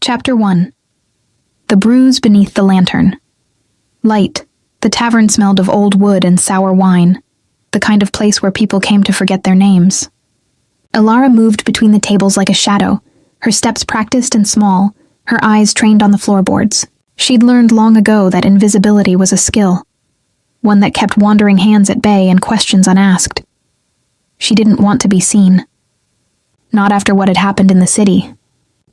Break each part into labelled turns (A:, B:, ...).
A: Chapter 1. The bruise beneath the lantern. Light. The tavern smelled of old wood and sour wine, the kind of place where people came to forget their names. Alara moved between the tables like a shadow, her steps practiced and small, her eyes trained on the floorboards. She'd learned long ago that invisibility was a skill, one that kept wandering hands at bay and questions unasked. She didn't want to be seen. Not after what had happened in the city.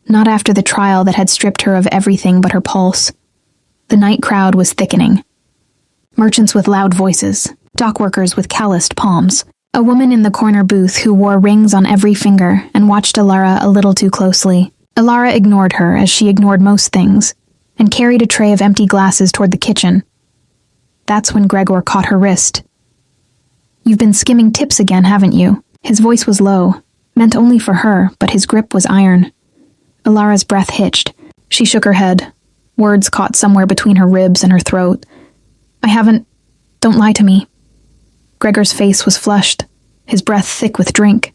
A: Not after the trial that had stripped her of everything but her pulse. The night crowd was thickening. Merchants with loud voices, dockworkers with calloused palms, a woman in the corner booth who wore rings on every finger and watched Alara a little too closely. Alara ignored her as she ignored most things, and carried a tray of empty glasses toward the kitchen. That's when Gregor caught her wrist. "You've been skimming tips again, haven't you?" His voice was low, meant only for her, but his grip was iron. Alara's breath hitched. She shook her head. Words caught somewhere between her ribs and her throat. "I haven't. Don't lie to me." Gregor's face was flushed, his breath thick with drink.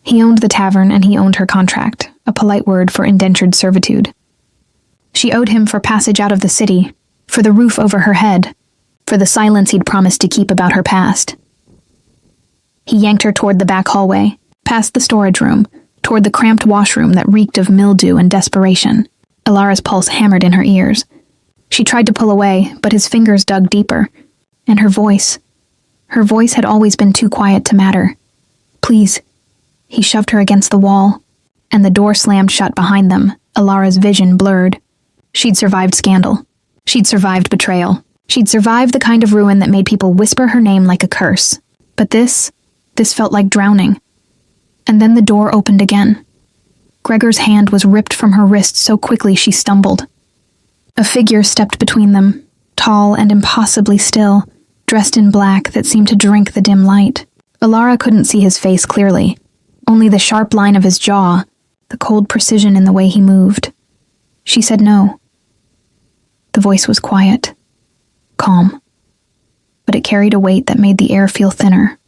A: He owned the tavern and he owned her contract, a polite word for indentured servitude. She owed him for passage out of the city, for the roof over her head, for the silence he'd promised to keep about her past. He yanked her toward the back hallway, past the storage room, toward the cramped washroom that reeked of mildew and desperation. Alara's pulse hammered in her ears. She tried to pull away, but his fingers dug deeper. And her voice had always been too quiet to matter. "Please." He shoved her against the wall, and the door slammed shut behind them, Alara's vision blurred. She'd survived scandal. She'd survived betrayal. She'd survived the kind of ruin that made people whisper her name like a curse. But this felt like drowning. And then the door opened again. Gregor's hand was ripped from her wrist so quickly she stumbled. A figure stepped between them, tall and impossibly still, dressed in black that seemed to drink the dim light. Alara couldn't see his face clearly, only the sharp line of his jaw, the cold precision in the way he moved. She said no. The voice was quiet, calm, but it carried a weight that made the air feel thinner.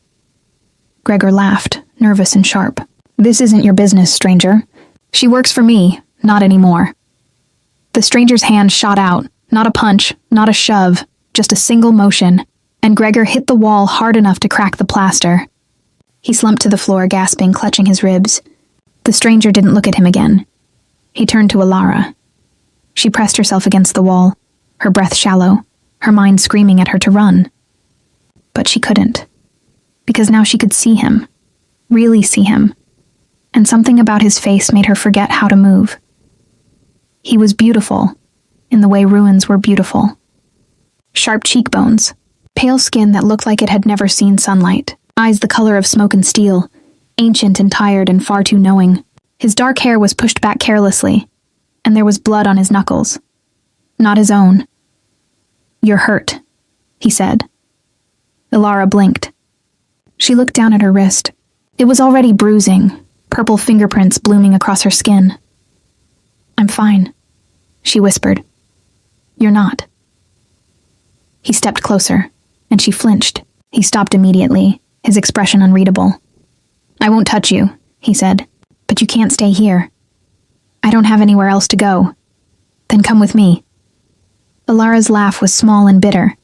A: Gregor laughed, nervous and sharp. "This isn't your business, stranger. She works for me, not anymore." The stranger's hand shot out, not a punch, not a shove, just a single motion, and Gregor hit the wall hard enough to crack the plaster. He slumped to the floor, gasping, clutching his ribs. The stranger didn't look at him again. He turned to Alara. She pressed herself against the wall, her breath shallow, her mind screaming at her to run. But she couldn't, because now she could see him, really see him, and something about his face made her forget how to move. He was beautiful, in the way ruins were beautiful. Sharp cheekbones, pale skin that looked like it had never seen sunlight, eyes the color of smoke and steel, ancient and tired and far too knowing. His dark hair was pushed back carelessly, and there was blood on his knuckles. Not his own. "You're hurt," he said. Alara blinked. She looked down at her wrist. It was already bruising, purple fingerprints blooming across her skin. "I'm fine," she whispered. "You're not." He stepped closer, and she flinched. He stopped immediately, his expression unreadable. "I won't touch you," he said, "but you can't stay here. I don't have anywhere else to go. Then come with me." Alara's laugh was small and bitter.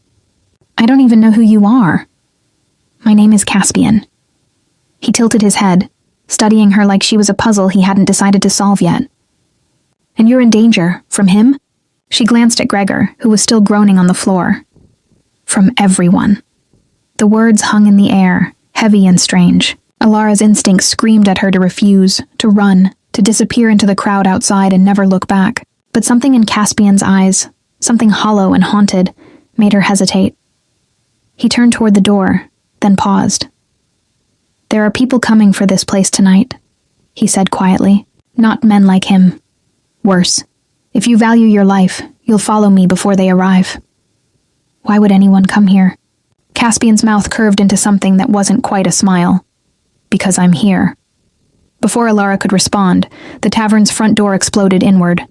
A: "I don't even know who you are." "My name is Caspian." He tilted his head, studying her like she was a puzzle he hadn't decided to solve yet. "And you're in danger, from him?" She glanced at Gregor, who was still groaning on the floor. "From everyone." The words hung in the air, heavy and strange. Alara's instincts screamed at her to refuse, to run, to disappear into the crowd outside and never look back. But something in Caspian's eyes, something hollow and haunted, made her hesitate. He turned toward the door, then paused. "There are people coming for this place tonight," he said quietly. "Not men like him. Worse. If you value your life, you'll follow me before they arrive." "Why would anyone come here?" Caspian's mouth curved into something that wasn't quite a smile. "Because I'm here." Before Alara could respond, the tavern's front door exploded inward.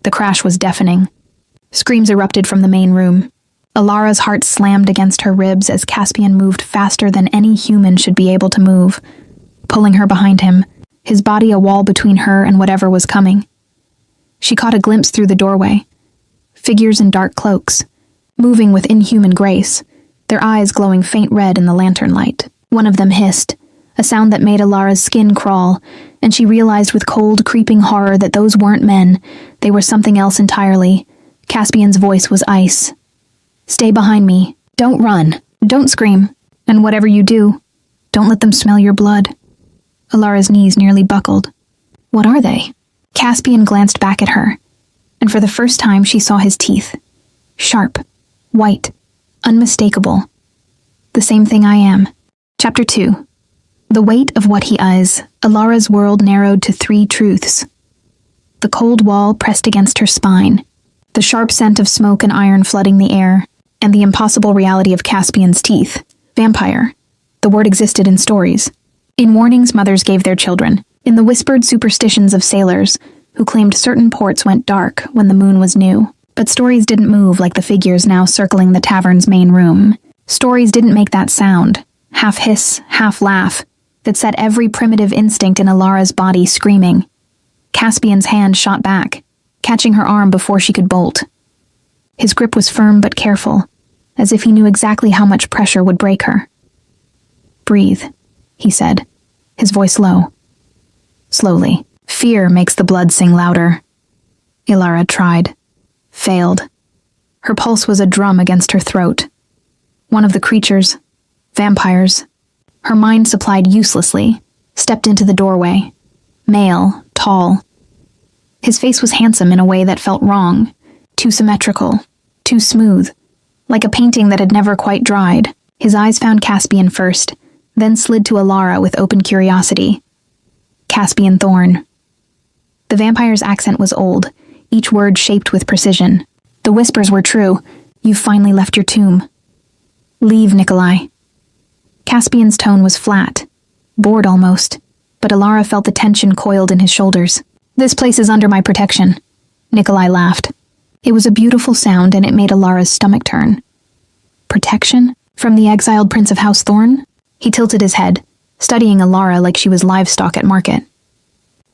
A: The crash was deafening. Screams erupted from the main room. Alara's heart slammed against her ribs as Caspian moved faster than any human should be able to move, pulling her behind him, his body a wall between her and whatever was coming. She caught a glimpse through the doorway. Figures in dark cloaks, moving with inhuman grace, their eyes glowing faint red in the lantern light. One of them hissed, a sound that made Alara's skin crawl, and she realized with cold, creeping horror that those weren't men. They were something else entirely. Caspian's voice was ice. "Stay behind me. Don't run. Don't scream. And whatever you do, don't let them smell your blood." Alara's knees nearly buckled. "What are they?" Caspian glanced back at her, and for the first time she saw his teeth. Sharp, white, unmistakable. The same thing I am. Chapter 2. The weight of what he is, Alara's world narrowed to 3 truths. The cold wall pressed against her spine, the sharp scent of smoke and iron flooding the air, and the impossible reality of Caspian's teeth. Vampire. The word existed in stories. In warnings mothers gave their children, in the whispered superstitions of sailors, who claimed certain ports went dark when the moon was new. But stories didn't move like the figures now circling the tavern's main room. Stories didn't make that sound, half hiss, half laugh, that set every primitive instinct in Alara's body screaming. Caspian's hand shot back, catching her arm before she could bolt. His grip was firm but careful, as if he knew exactly how much pressure would break her. "Breathe," he said, his voice low. Slowly. "Fear makes the blood sing louder." Alara tried. Failed. Her pulse was a drum against her throat. One of the creatures, vampires, her mind supplied uselessly, stepped into the doorway. Male, tall. His face was handsome in a way that felt wrong, too symmetrical, too smooth, like a painting that had never quite dried. His eyes found Caspian first, then slid to Alara with open curiosity. Caspian Thorn. The vampire's accent was old, each word shaped with precision. The whispers were true. "You've finally left your tomb. Leave, Nikolai." Caspian's tone was flat, bored almost, but Alara felt the tension coiled in his shoulders. "This place is under my protection," Nikolai laughed. It was a beautiful sound, and it made Alara's stomach turn. Protection? From the exiled Prince of House Thorn? He tilted his head, studying Alara like she was livestock at market.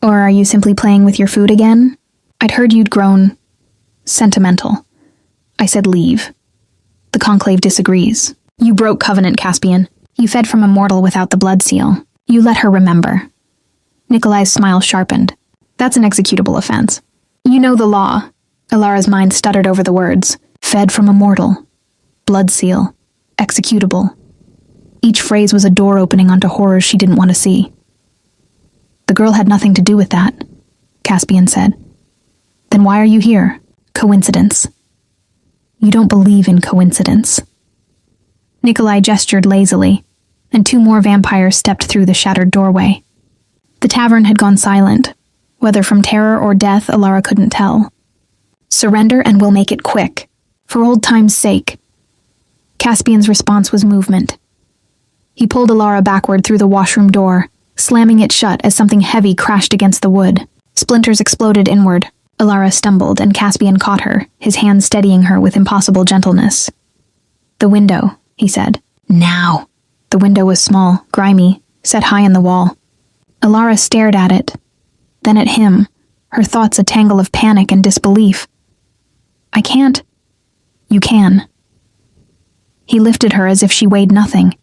A: "Or are you simply playing with your food again? I'd heard you'd grown sentimental." I said leave. The Conclave disagrees. "You broke covenant, Caspian. You fed from a mortal without the blood seal. You let her remember." Nikolai's smile sharpened. "That's an executable offense." "You know the law." Alara's mind stuttered over the words. Fed from a mortal. Blood seal. Executable. Each phrase was a door opening onto horrors she didn't want to see. "The girl had nothing to do with that," Caspian said. "Then why are you here? Coincidence." "You don't believe in coincidence." Nikolai gestured lazily, and 2 more vampires stepped through the shattered doorway. The tavern had gone silent. Whether from terror or death, Alara couldn't tell. "Surrender and we'll make it quick. For old time's sake." Caspian's response was movement. He pulled Alara backward through the washroom door, slamming it shut as something heavy crashed against the wood. Splinters exploded inward. Alara stumbled, and Caspian caught her, his hand steadying her with impossible gentleness. "The window," he said. "Now." The window was small, grimy, set high in the wall. Alara stared at it, then at him, her thoughts a tangle of panic and disbelief. "I can't." "You can." He lifted her as if she weighed nothing,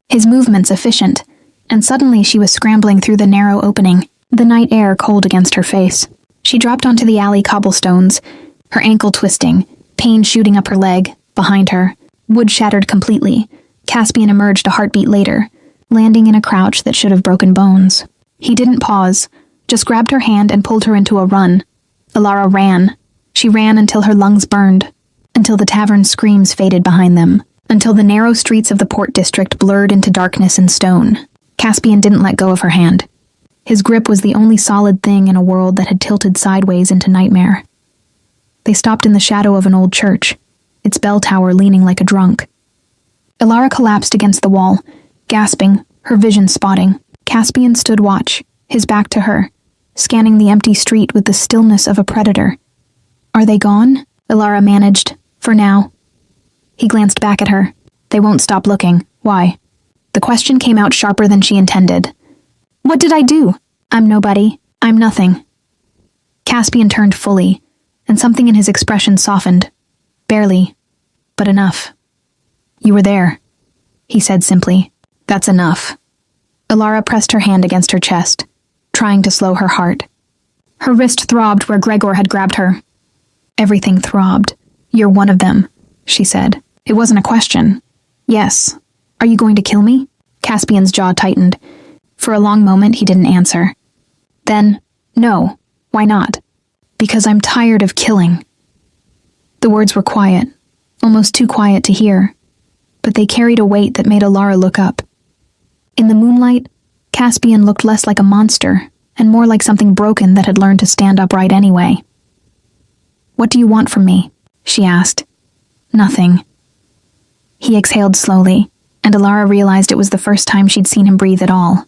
A: his movements efficient, and suddenly she was scrambling through the narrow opening, the night air cold against her face. She dropped onto the alley cobblestones, her ankle twisting, pain shooting up her leg. Behind her, wood shattered completely. Caspian emerged a heartbeat later, landing in a crouch that should have broken bones. He didn't pause, just grabbed her hand and pulled her into a run. Alara ran. She ran until her lungs burned, until the tavern's screams faded behind them, until the narrow streets of the port district blurred into darkness and stone. Caspian didn't let go of her hand. His grip was the only solid thing in a world that had tilted sideways into nightmare. They stopped in the shadow of an old church, its bell tower leaning like a drunk. Alara collapsed against the wall, gasping, her vision spotting. Caspian stood watch, his back to her, scanning the empty street with the stillness of a predator. "Are they gone?" Alara managed, for now. He glanced back at her. "They won't stop looking. Why?" The question came out sharper than she intended. "What did I do? I'm nobody. I'm nothing." Caspian turned fully, and something in his expression softened. Barely, but enough. "You were there," he said simply. "That's enough." Alara pressed her hand against her chest, trying to slow her heart. Her wrist throbbed where Gregor had grabbed her. Everything throbbed. "You're one of them," she said. It wasn't a question. "Yes. Are you going to kill me?" Caspian's jaw tightened. For a long moment, he didn't answer. Then, "No. Why not?" "Because I'm tired of killing." The words were quiet, almost too quiet to hear, but they carried a weight that made Alara look up. In the moonlight, Caspian looked less like a monster and more like something broken that had learned to stand upright anyway. "What do you want from me?" she asked. "Nothing." He exhaled slowly, and Alara realized it was the first time she'd seen him breathe at all.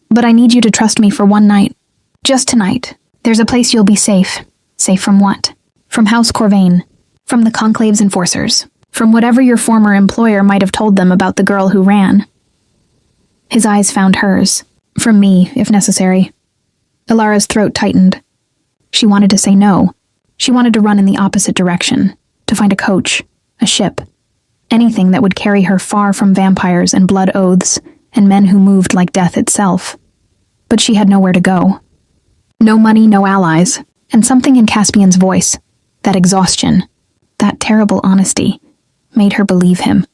A: "But I need you to trust me for one night. Just tonight. There's a place you'll be safe." "Safe from what?" "From House Corvain. From the Conclave's enforcers. From whatever your former employer might have told them about the girl who ran." His eyes found hers. "From me, if necessary." Alara's throat tightened. She wanted to say no. She wanted to run in the opposite direction, to find a coach, a ship, anything that would carry her far from vampires and blood oaths and men who moved like death itself. But she had nowhere to go. No money, no allies, and something in Caspian's voice, that exhaustion, that terrible honesty, made her believe him.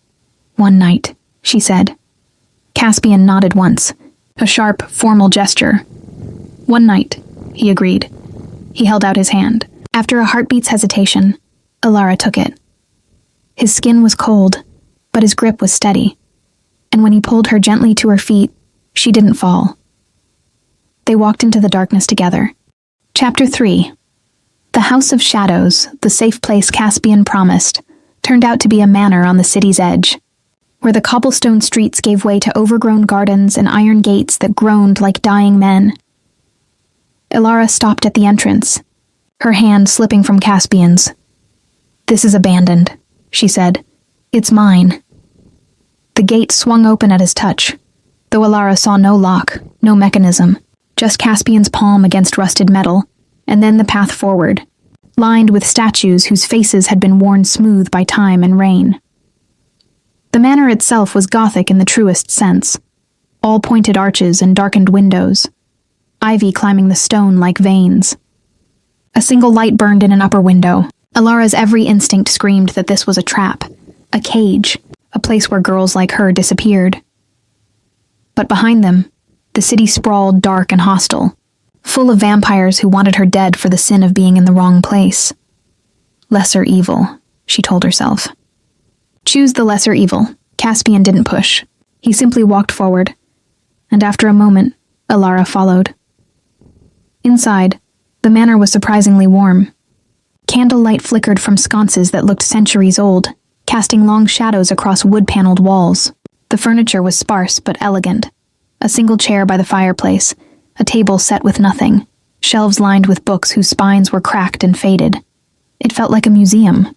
A: "One night," she said. Caspian nodded once, a sharp, formal gesture. "One night," he agreed. He held out his hand. After a heartbeat's hesitation, Alara took it. His skin was cold, but his grip was steady, and when he pulled her gently to her feet, she didn't fall. They walked into the darkness together. Chapter 3. The House of Shadows, the safe place Caspian promised, turned out to be a manor on the city's edge, where the cobblestone streets gave way to overgrown gardens and iron gates that groaned like dying men. Alara stopped at the entrance, her hand slipping from Caspian's. "This is abandoned," she said. "It's mine." The gate swung open at his touch, though Alara saw no lock, no mechanism, just Caspian's palm against rusted metal, and then the path forward, lined with statues whose faces had been worn smooth by time and rain. The manor itself was Gothic in the truest sense, all pointed arches and darkened windows, ivy climbing the stone like veins. A single light burned in an upper window. Alara's every instinct screamed that this was a trap, a cage, a place where girls like her disappeared. But behind them, the city sprawled dark and hostile, full of vampires who wanted her dead for the sin of being in the wrong place. Lesser evil, she told herself. Choose the lesser evil. Caspian didn't push. He simply walked forward, and after a moment, Alara followed. Inside, the manor was surprisingly warm. Candlelight flickered from sconces that looked centuries old, casting long shadows across wood-paneled walls. The furniture was sparse but elegant. A single chair by the fireplace, a table set with nothing, shelves lined with books whose spines were cracked and faded. It felt like a museum.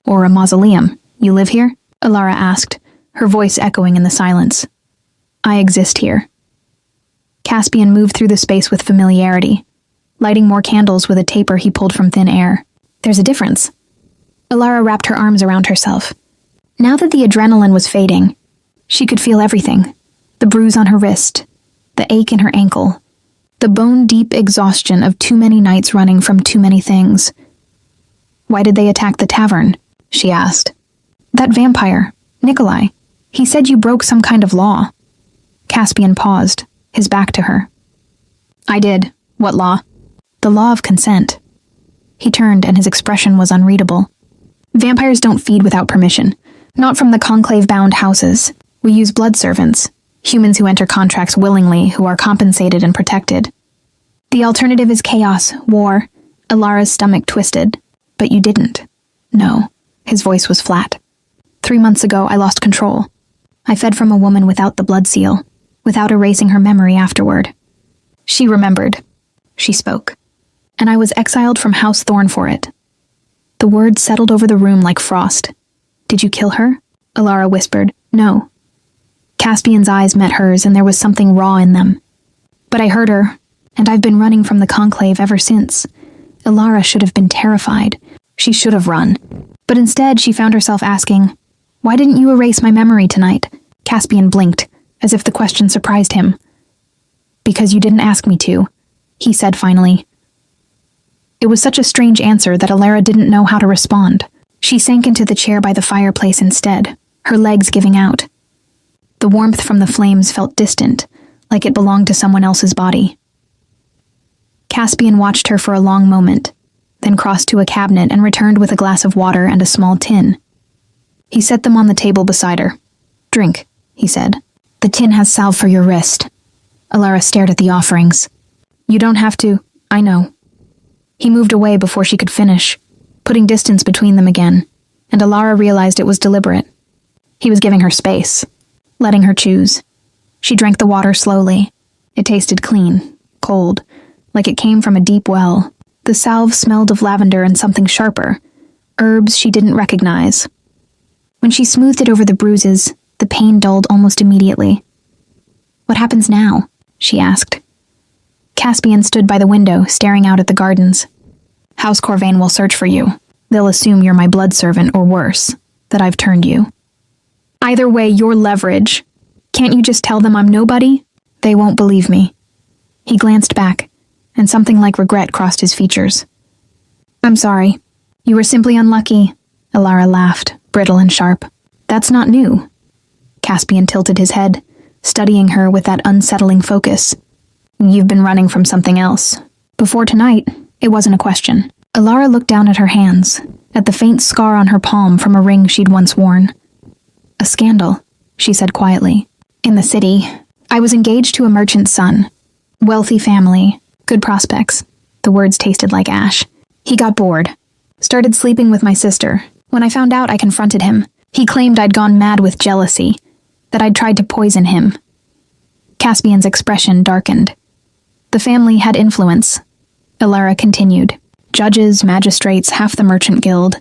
A: Or a mausoleum. "You live here?" Alara asked, her voice echoing in the silence. "I exist here." Caspian moved through the space with familiarity, lighting more candles with a taper he pulled from thin air. "There's a difference." Alara wrapped her arms around herself. Now that the adrenaline was fading, she could feel everything. The bruise on her wrist, the ache in her ankle, the bone-deep exhaustion of too many nights running from too many things. "Why did they attack the tavern?" she asked. "That vampire, Nikolai. He said you broke some kind of law." Caspian paused, his back to her. "I did. What law?" "The law of consent." He turned and his expression was unreadable. "Vampires don't feed without permission. Not from the conclave-bound houses. We use blood servants, humans who enter contracts willingly, who are compensated and protected. The alternative is chaos, war." Alara's stomach twisted. "But you didn't." "No." His voice was flat. 3 months ago, I lost control. I fed from a woman without the blood seal, without erasing her memory afterward. She remembered. She spoke. And I was exiled from House Thorn for it. The words settled over the room like frost. "Did you kill her?" Alara whispered. "No." Caspian's eyes met hers, and there was something raw in them. "But I heard her. and I've been running from the conclave ever since. Ilara should have been terrified. She should have run. But instead, she found herself asking, "Why didn't you erase my memory tonight?" Caspian blinked, as if the question surprised him. "Because you didn't ask me to," he said finally. It was such a strange answer that Ilara didn't know how to respond. She sank into the chair by the fireplace instead, her legs giving out. The warmth from the flames felt distant, like it belonged to someone else's body. Caspian watched her for a long moment, then crossed to a cabinet and returned with a glass of water and a small tin. He set them on the table beside her. "Drink," he said. "The tin has salve for your wrist." Ilara stared at the offerings. "You don't have to, I know." He moved away before she could finish, putting distance between them again, and Ilara realized it was deliberate. He was giving her space, letting her choose. She drank the water slowly. It tasted clean, cold, like it came from a deep well. The salve smelled of lavender and something sharper, herbs she didn't recognize. When she smoothed it over the bruises, the pain dulled almost immediately. "What happens now?" she asked. Caspian stood by the window, staring out at the gardens. "House Corvain will search for you. They'll assume you're my blood servant, or worse, that I've turned you. Either way, you're leverage. Can't you just tell them I'm nobody? They won't believe me." He glanced back, and something like regret crossed his features. "I'm sorry. You were simply unlucky," Ilara laughed, brittle and sharp. "That's not new." Caspian tilted his head, studying her with that unsettling focus. "You've been running from something else. Before tonight, it wasn't a question." Ilara looked down at her hands, at the faint scar on her palm from a ring she'd once worn. "A scandal," she said quietly. "In the city, I was engaged to a merchant's son. Wealthy family, good prospects." The words tasted like ash. "He got bored. Started sleeping with my sister. When I found out, I confronted him. He claimed I'd gone mad with jealousy, that I'd tried to poison him." Caspian's expression darkened. "The family had influence," Ilara continued. "Judges, magistrates, half the merchant guild.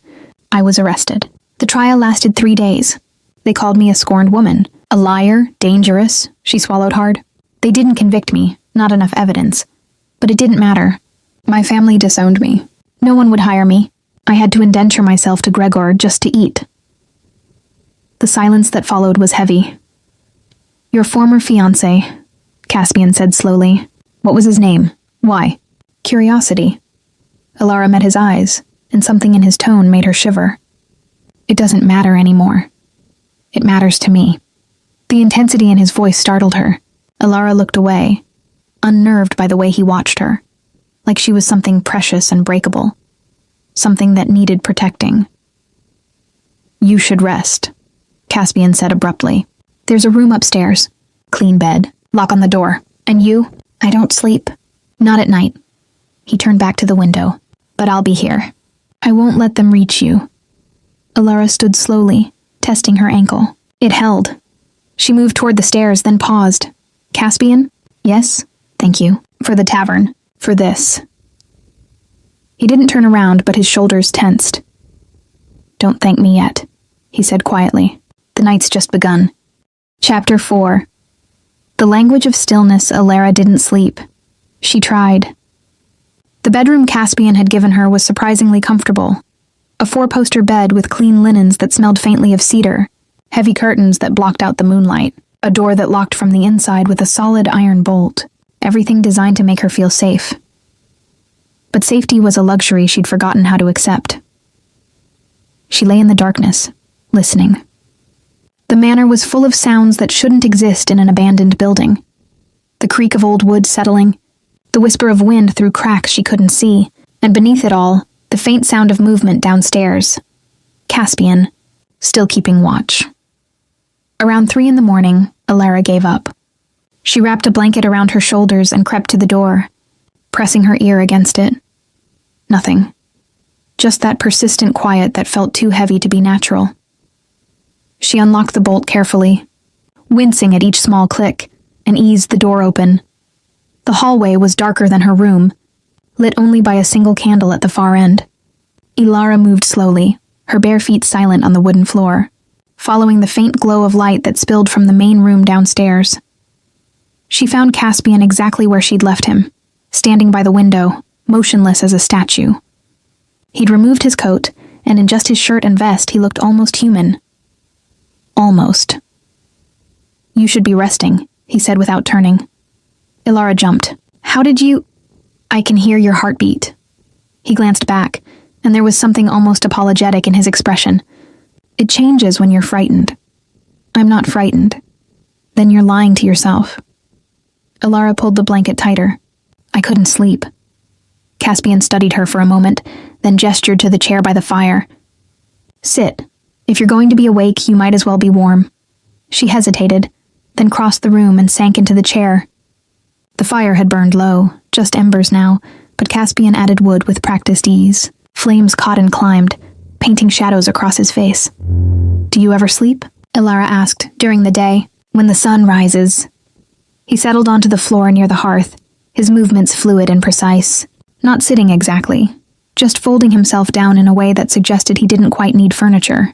A: I was arrested. The trial lasted 3 days. They called me a scorned woman, a liar, dangerous." She swallowed hard. "They didn't convict me, not enough evidence. But it didn't matter. My family disowned me. No one would hire me. I had to indenture myself to Gregor just to eat." The silence that followed was heavy. "Your former fiancé," Caspian said slowly. "What was his name? Why?" "Curiosity." Ilara met his eyes, and something in his tone made her shiver. "It doesn't matter anymore. It matters to me." The intensity in his voice startled her. Ilara looked away, unnerved by the way he watched her, like she was something precious and breakable, something that needed protecting. "You should rest," Caspian said abruptly. "There's a room upstairs. Clean bed. Lock on the door. And you? I don't sleep. Not at night." He turned back to the window. "But I'll be here. I won't let them reach you." Ilara stood slowly, testing her ankle. It held. She moved toward the stairs, then paused. "Caspian?" "Yes? Thank you. For the tavern. For this." He didn't turn around, but his shoulders tensed. "Don't thank me yet," he said quietly. "The night's just begun." Chapter 4. The language of stillness, Ilara didn't sleep. She tried. The bedroom Caspian had given her was surprisingly comfortable. A 4-poster bed with clean linens that smelled faintly of cedar, heavy curtains that blocked out the moonlight, a door that locked from the inside with a solid iron bolt, everything designed to make her feel safe. But safety was a luxury she'd forgotten how to accept. She lay in the darkness, listening. The manor was full of sounds that shouldn't exist in an abandoned building. The creak of old wood settling, the whisper of wind through cracks she couldn't see, and beneath it all, the faint sound of movement downstairs. Caspian, still keeping watch. Around 3 in the morning, Ilara gave up. She wrapped a blanket around her shoulders and crept to the door, pressing her ear against it. Nothing. Just that persistent quiet that felt too heavy to be natural. She unlocked the bolt carefully, wincing at each small click, and eased the door open. The hallway was darker than her room, lit only by a single candle at the far end. Ilara moved slowly, her bare feet silent on the wooden floor, following the faint glow of light that spilled from the main room downstairs. She found Caspian exactly where she'd left him, standing by the window, motionless as a statue. He'd removed his coat, and in just his shirt and vest he looked almost human. Almost. "You should be resting," he said without turning. Ilara jumped. "How did you—" "I can hear your heartbeat." He glanced back, and there was something almost apologetic in his expression. "It changes when you're frightened." "I'm not frightened." "Then you're lying to yourself." Ilara pulled the blanket tighter. "I couldn't sleep." Caspian studied her for a moment, then gestured to the chair by the fire. "Sit. If you're going to be awake, you might as well be warm." She hesitated, then crossed the room and sank into the chair. The fire had burned low, just embers now, but Caspian added wood with practiced ease. Flames caught and climbed, painting shadows across his face. "Do you ever sleep?" Ilara asked, "during the day, when the sun rises." He settled onto the floor near the hearth, his movements fluid and precise. Not sitting exactly, just folding himself down in a way that suggested he didn't quite need furniture.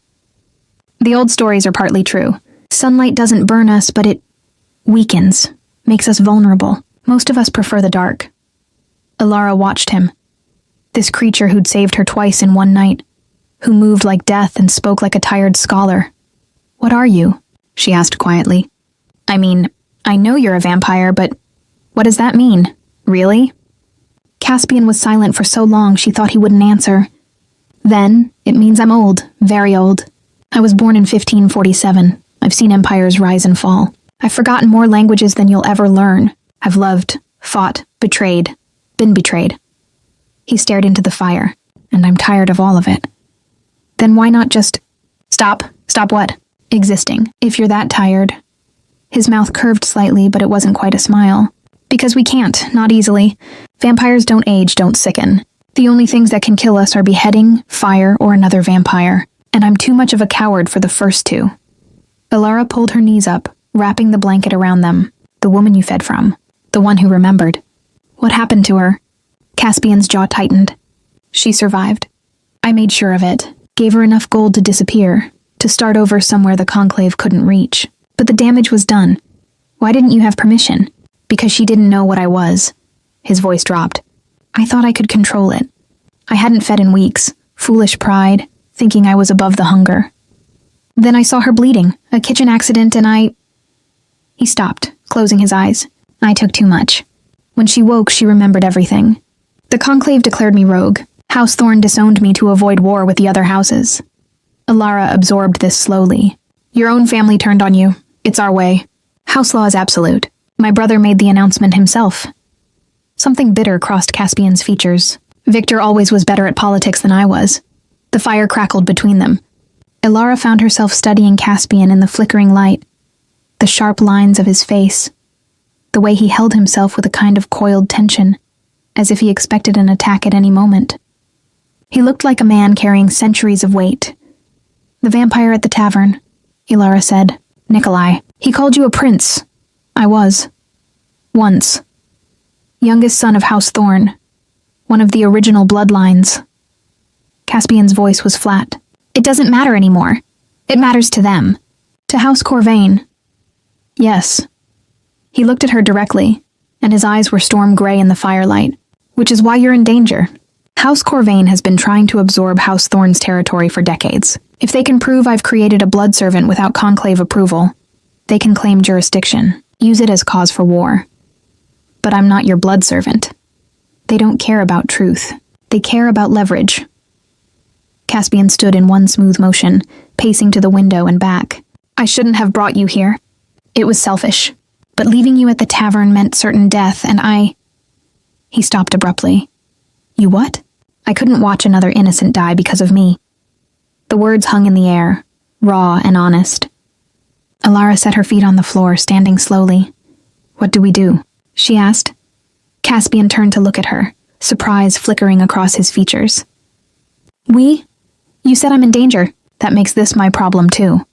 A: "The old stories are partly true. Sunlight doesn't burn us, but it weakens, makes us vulnerable. Most of us prefer the dark." Ilara watched him. This creature who'd saved her twice in one night, who moved like death and spoke like a tired scholar. "What are you?" she asked quietly. "I mean, I know you're a vampire, but what does that mean? Really?" Caspian was silent for so long she thought he wouldn't answer. "Then, it means I'm old, very old. I was born in 1547. I've seen empires rise and fall. I've forgotten more languages than you'll ever learn. I've loved, fought, betrayed, been betrayed." He stared into the fire, "And I'm tired of all of it." "Then why not just—" "Stop. Stop what?" "Existing, if you're that tired." His mouth curved slightly, but it wasn't quite a smile. "Because we can't, not easily. Vampires don't age, don't sicken. The only things that can kill us are beheading, fire, or another vampire. And I'm too much of a coward for the first two." Ilara pulled her knees up, wrapping the blanket around them. "The woman you fed from. The one who remembered. What happened to her?" Caspian's jaw tightened. "She survived. I made sure of it. Gave her enough gold to disappear, to start over somewhere the Conclave couldn't reach. But the damage was done. Why didn't you have permission?" "Because she didn't know what I was." His voice dropped. "I thought I could control it. I hadn't fed in weeks. Foolish pride, thinking I was above the hunger. Then I saw her bleeding, a kitchen accident, and I—" He stopped, closing his eyes. "I took too much. When she woke, she remembered everything. The Conclave declared me rogue. House Thorn disowned me to avoid war with the other houses." Ilara absorbed this slowly. "Your own family turned on you. It's our way. House law is absolute. My brother made the announcement himself." Something bitter crossed Caspian's features. Victor always was better at politics than I was. The fire crackled between them. Ilara found herself studying Caspian in the flickering light. The sharp lines of his face. The way he held himself with a kind of coiled tension, as if he expected an attack at any moment. He looked like a man carrying centuries of weight. "The vampire at the tavern," Ilara said. "Nikolai. He called you a prince." "I was. Once. Youngest son of House Thorn. One of the original bloodlines." Caspian's voice was flat. "It doesn't matter anymore. It matters to them. To House Corvain." "Yes." He looked at her directly, and his eyes were storm gray in the firelight. "Which is why you're in danger. House Corvain has been trying to absorb House Thorn's territory for decades. If they can prove I've created a blood servant without Conclave approval, they can claim jurisdiction, use it as cause for war. But I'm not your blood servant. They don't care about truth. They care about leverage." Caspian stood in one smooth motion, pacing to the window and back. "I shouldn't have brought you here. It was selfish. But leaving you at the tavern meant certain death, and I—" He stopped abruptly. "You what?" "I couldn't watch another innocent die because of me." The words hung in the air, raw and honest. Ilara set her feet on the floor, standing slowly. "What do we do?" she asked. Caspian turned to look at her, surprise flickering across his features. "We? You said I'm in danger. That makes this my problem too."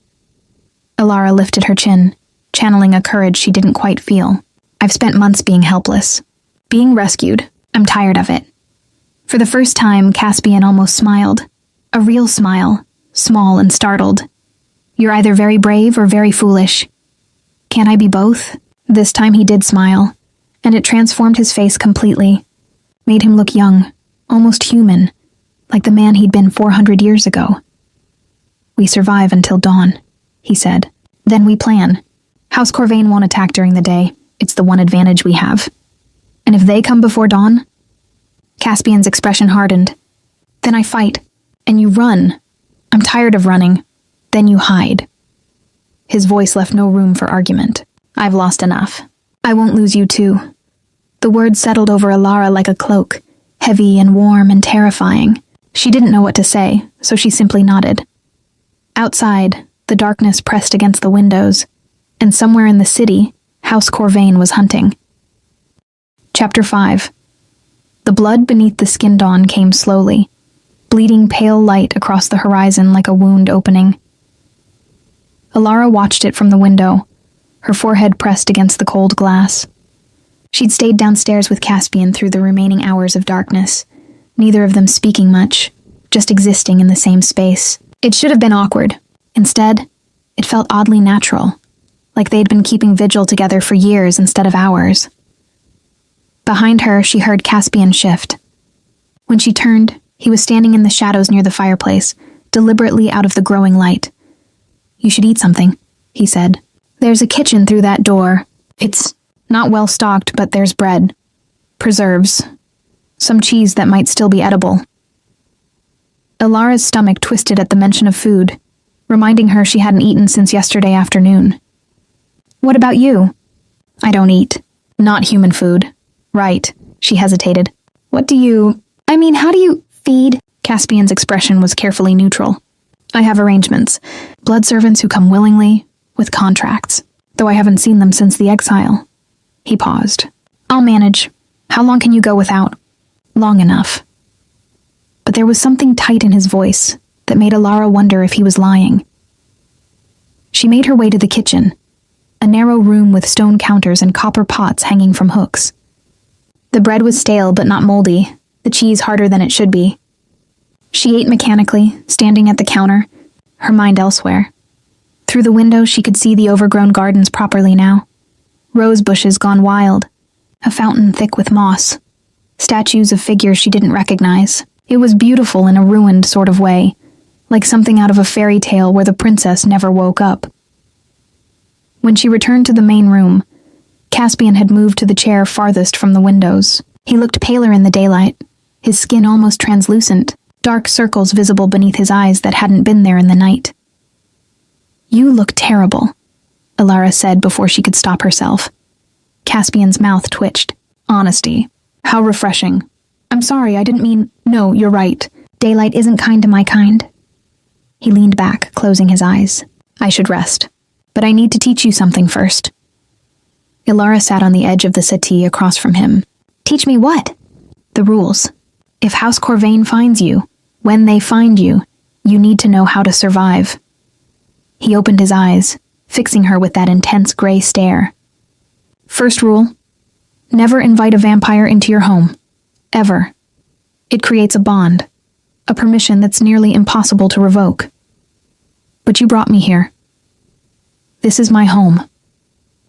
A: Ilara lifted her chin, channeling a courage she didn't quite feel. "I've spent months being helpless. Being rescued. I'm tired of it." For the first time, Caspian almost smiled. A real smile, small and startled. "You're either very brave or very foolish. Can't I be both?" This time he did smile, and it transformed his face completely, made him look young, almost human, like the man he'd been 400 years ago. "We survive until dawn," he said. "Then we plan. House Corvain won't attack during the day. It's the one advantage we have. And if they come before dawn?" Caspian's expression hardened. "Then I fight, and you run. I'm tired of running. Then you hide." His voice left no room for argument. "I've lost enough. I won't lose you too." The words settled over Alara like a cloak, heavy and warm and terrifying. She didn't know what to say, so she simply nodded. Outside, the darkness pressed against the windows, and somewhere in the city, House Corvain was hunting. Chapter 5. The blood beneath the skin dawn came slowly, bleeding pale light across the horizon like a wound opening. Alara watched it from the window, her forehead pressed against the cold glass. She'd stayed downstairs with Caspian through the remaining hours of darkness, neither of them speaking much, just existing in the same space. It should have been awkward. Instead, it felt oddly natural, like they'd been keeping vigil together for years instead of hours. Behind her, she heard Caspian shift. When she turned, he was standing in the shadows near the fireplace, deliberately out of the growing light. "You should eat something," he said. "There's a kitchen through that door. It's not well stocked, but there's bread, preserves, some cheese that might still be edible." Alara's stomach twisted at the mention of food, reminding her she hadn't eaten since yesterday afternoon. "What about you?" "I don't eat. Not human food." "Right," she hesitated. How do you feed?" Caspian's expression was carefully neutral. "I have arrangements. Blood servants who come willingly, with contracts, though I haven't seen them since the exile." He paused. "I'll manage. How long can you go without?" "Long enough." But there was something tight in his voice that made Alara wonder if he was lying. She made her way to the kitchen, a narrow room with stone counters and copper pots hanging from hooks. The bread was stale but not moldy, the cheese harder than it should be. She ate mechanically, standing at the counter, her mind elsewhere. Through the window she could see the overgrown gardens properly now. Rose bushes gone wild, a fountain thick with moss, statues of figures she didn't recognize. It was beautiful in a ruined sort of way, like something out of a fairy tale where the princess never woke up. When she returned to the main room, Caspian had moved to the chair farthest from the windows. He looked paler in the daylight, his skin almost translucent, dark circles visible beneath his eyes that hadn't been there in the night. "You look terrible," Alara said before she could stop herself. Caspian's mouth twitched. "Honesty. How refreshing. I'm sorry, I didn't mean—" "No, you're right. Daylight isn't kind to my kind." He leaned back, closing his eyes. "I should rest. But I need to teach you something first." Alara sat on the edge of the settee across from him. "Teach me what?" "The rules. If House Corvain finds you, when they find you, you need to know how to survive." He opened his eyes, fixing her with that intense gray stare. "First rule, never invite a vampire into your home. Ever. It creates a bond, a permission that's nearly impossible to revoke. But you brought me here. This is my home.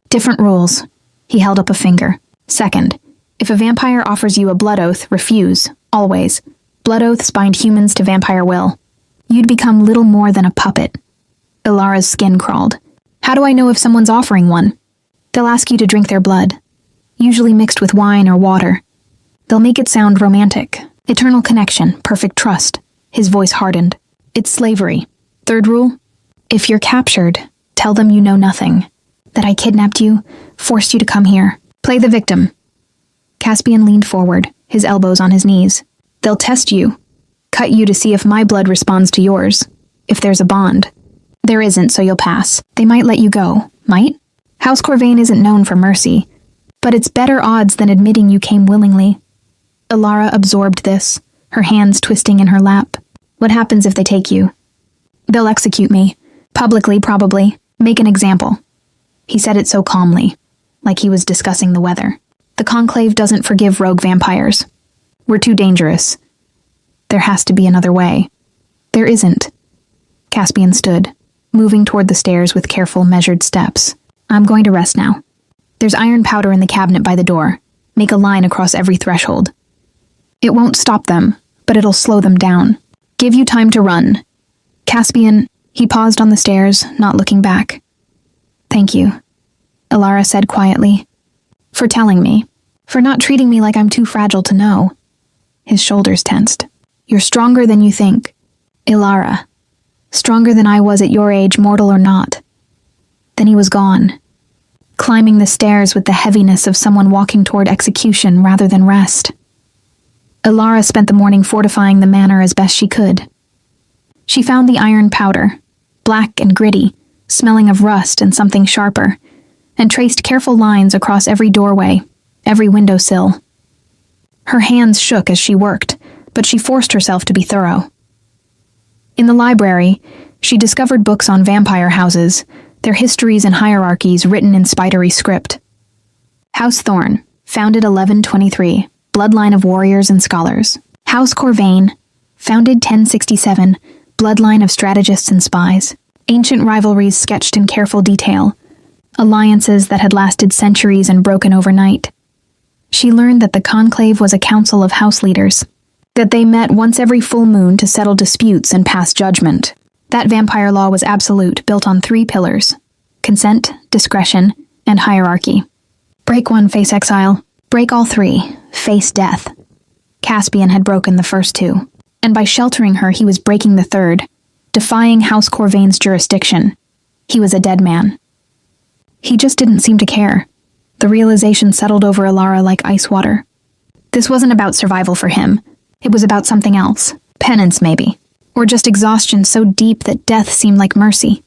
A: Different rules." He held up a finger. "Second, if a vampire offers you a blood oath, refuse, always. Blood oaths bind humans to vampire will. You'd become little more than a puppet." Alara's skin crawled. "How do I know if someone's offering one?" "They'll ask you to drink their blood, usually mixed with wine or water. They'll make it sound romantic. Eternal connection, perfect trust." His voice hardened. "It's slavery. Third rule, if you're captured, tell them you know nothing. That I kidnapped you, forced you to come here. Play the victim." Caspian leaned forward, his elbows on his knees. "They'll test you, cut you to see if my blood responds to yours, if there's a bond. There isn't, so you'll pass. They might let you go. Might? House Corvain isn't known for mercy, but it's better odds than admitting you came willingly." Alara absorbed this, her hands twisting in her lap. "What happens if they take you?" "They'll execute me. Publicly, probably. Make an example." He said it so calmly, like he was discussing the weather. "The Conclave doesn't forgive rogue vampires. We're too dangerous. There has to be another way." "There isn't." Caspian stood, moving toward the stairs with careful, measured steps. "I'm going to rest now. There's iron powder in the cabinet by the door. Make a line across every threshold. It won't stop them, but it'll slow them down. Give you time to run. Caspian, he paused on the stairs, not looking back. Thank you, Ilara said quietly. For telling me. For not treating me like I'm too fragile to know. His shoulders tensed. You're stronger than you think. Ilara. Stronger than I was at your age, mortal or not. Then he was gone. Climbing the stairs with the heaviness of someone walking toward execution rather than rest. Ilara spent the morning fortifying the manor as best she could. She found the iron powder, black and gritty, smelling of rust and something sharper, and traced careful lines across every doorway, every windowsill. Her hands shook as she worked, but she forced herself to be thorough. In the library, she discovered books on vampire houses, their histories and hierarchies written in spidery script. House Thorn, founded 1123, bloodline of warriors and scholars. House Corvain, founded 1067, bloodline of strategists and spies. Ancient rivalries sketched in careful detail, alliances that had lasted centuries and broken overnight. She learned that the conclave was a council of house leaders, that they met once every full moon to settle disputes and pass judgment. That vampire law was absolute, built on 3 pillars: consent, discretion, and hierarchy. Break one, face exile. Break all 3, face death. Caspian had broken the first 2, and by sheltering her he was breaking the 3rd, defying House Corvain's jurisdiction. He was a dead man. He just didn't seem to care. The realization settled over Ilara like ice water. This wasn't about survival for him. It was about something else. Penance, maybe. Or just exhaustion so deep that death seemed like mercy.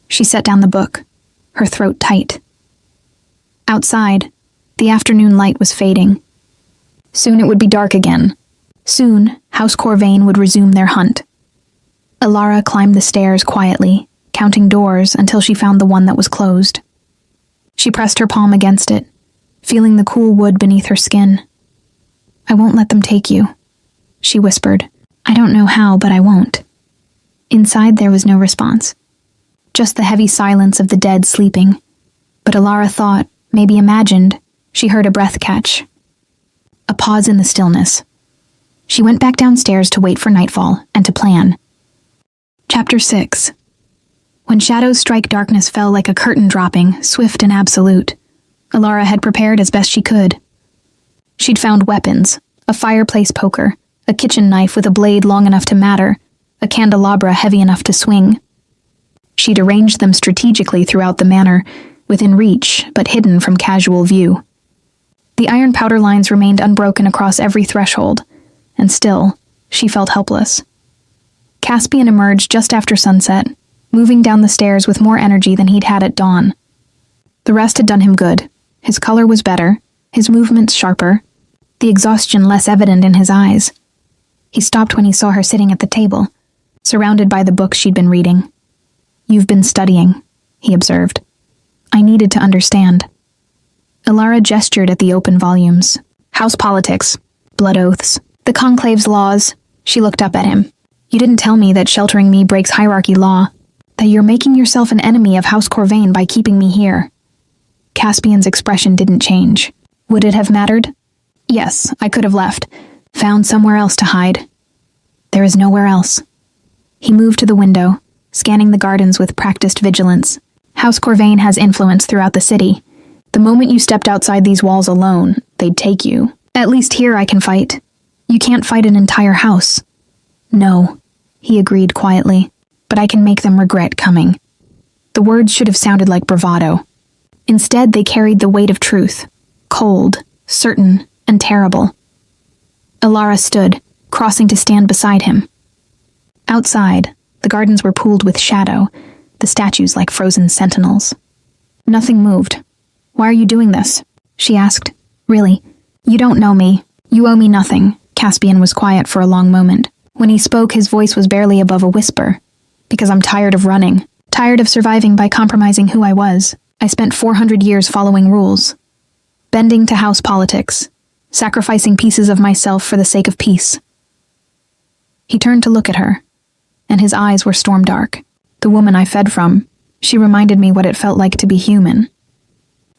A: She set down the book, her throat tight. Outside, the afternoon light was fading. Soon it would be dark again. Soon, House Corvain would resume their hunt. Ilara climbed the stairs quietly, counting doors until she found the one that was closed. She pressed her palm against it, feeling the cool wood beneath her skin. I won't let them take you, she whispered. I don't know how, but I won't. Inside there was no response. Just the heavy silence of the dead sleeping. But Ilara thought, maybe imagined, she heard a breath catch. A pause in the stillness. She went back downstairs to wait for nightfall and to plan. Chapter 6. When shadows strike, darkness fell like a curtain dropping, swift and absolute. Ilara had prepared as best she could. She'd found weapons, a fireplace poker, a kitchen knife with a blade long enough to matter, a candelabra heavy enough to swing. She'd arranged them strategically throughout the manor, within reach, but hidden from casual view. The iron powder lines remained unbroken across every threshold, and still, she felt helpless. Caspian emerged just after sunset, moving down the stairs with more energy than he'd had at dawn. The rest had done him good. His color was better, his movements sharper, the exhaustion less evident in his eyes. He stopped when he saw her sitting at the table, surrounded by the books she'd been reading. You've been studying, he observed. I needed to understand. Ilara gestured at the open volumes. House politics, blood oaths, the conclave's laws. She looked up at him. You didn't tell me that sheltering me breaks hierarchy law, that you're making yourself an enemy of House Corvain by keeping me here. Caspian's expression didn't change. Would it have mattered? Yes, I could have left, found somewhere else to hide. There is nowhere else. He moved to the window, scanning the gardens with practiced vigilance. House Corvain has influence throughout the city. The moment you stepped outside these walls alone, they'd take you. At least here I can fight. You can't fight an entire house. No, he agreed quietly, but I can make them regret coming. The words should have sounded like bravado. Instead, they carried the weight of truth, cold, certain, and terrible. Ilara stood, crossing to stand beside him. Outside, the gardens were pooled with shadow, the statues like frozen sentinels. Nothing moved. Why are you doing this? She asked. Really? You don't know me. You owe me nothing. Caspian was quiet for a long moment. When he spoke, his voice was barely above a whisper. Because I'm tired of running. Tired of surviving by compromising who I was. I spent 400 years following rules. Bending to house politics. Sacrificing pieces of myself for the sake of peace. He turned to look at her, and his eyes were storm dark. The woman I fed from, she reminded me what it felt like to be human.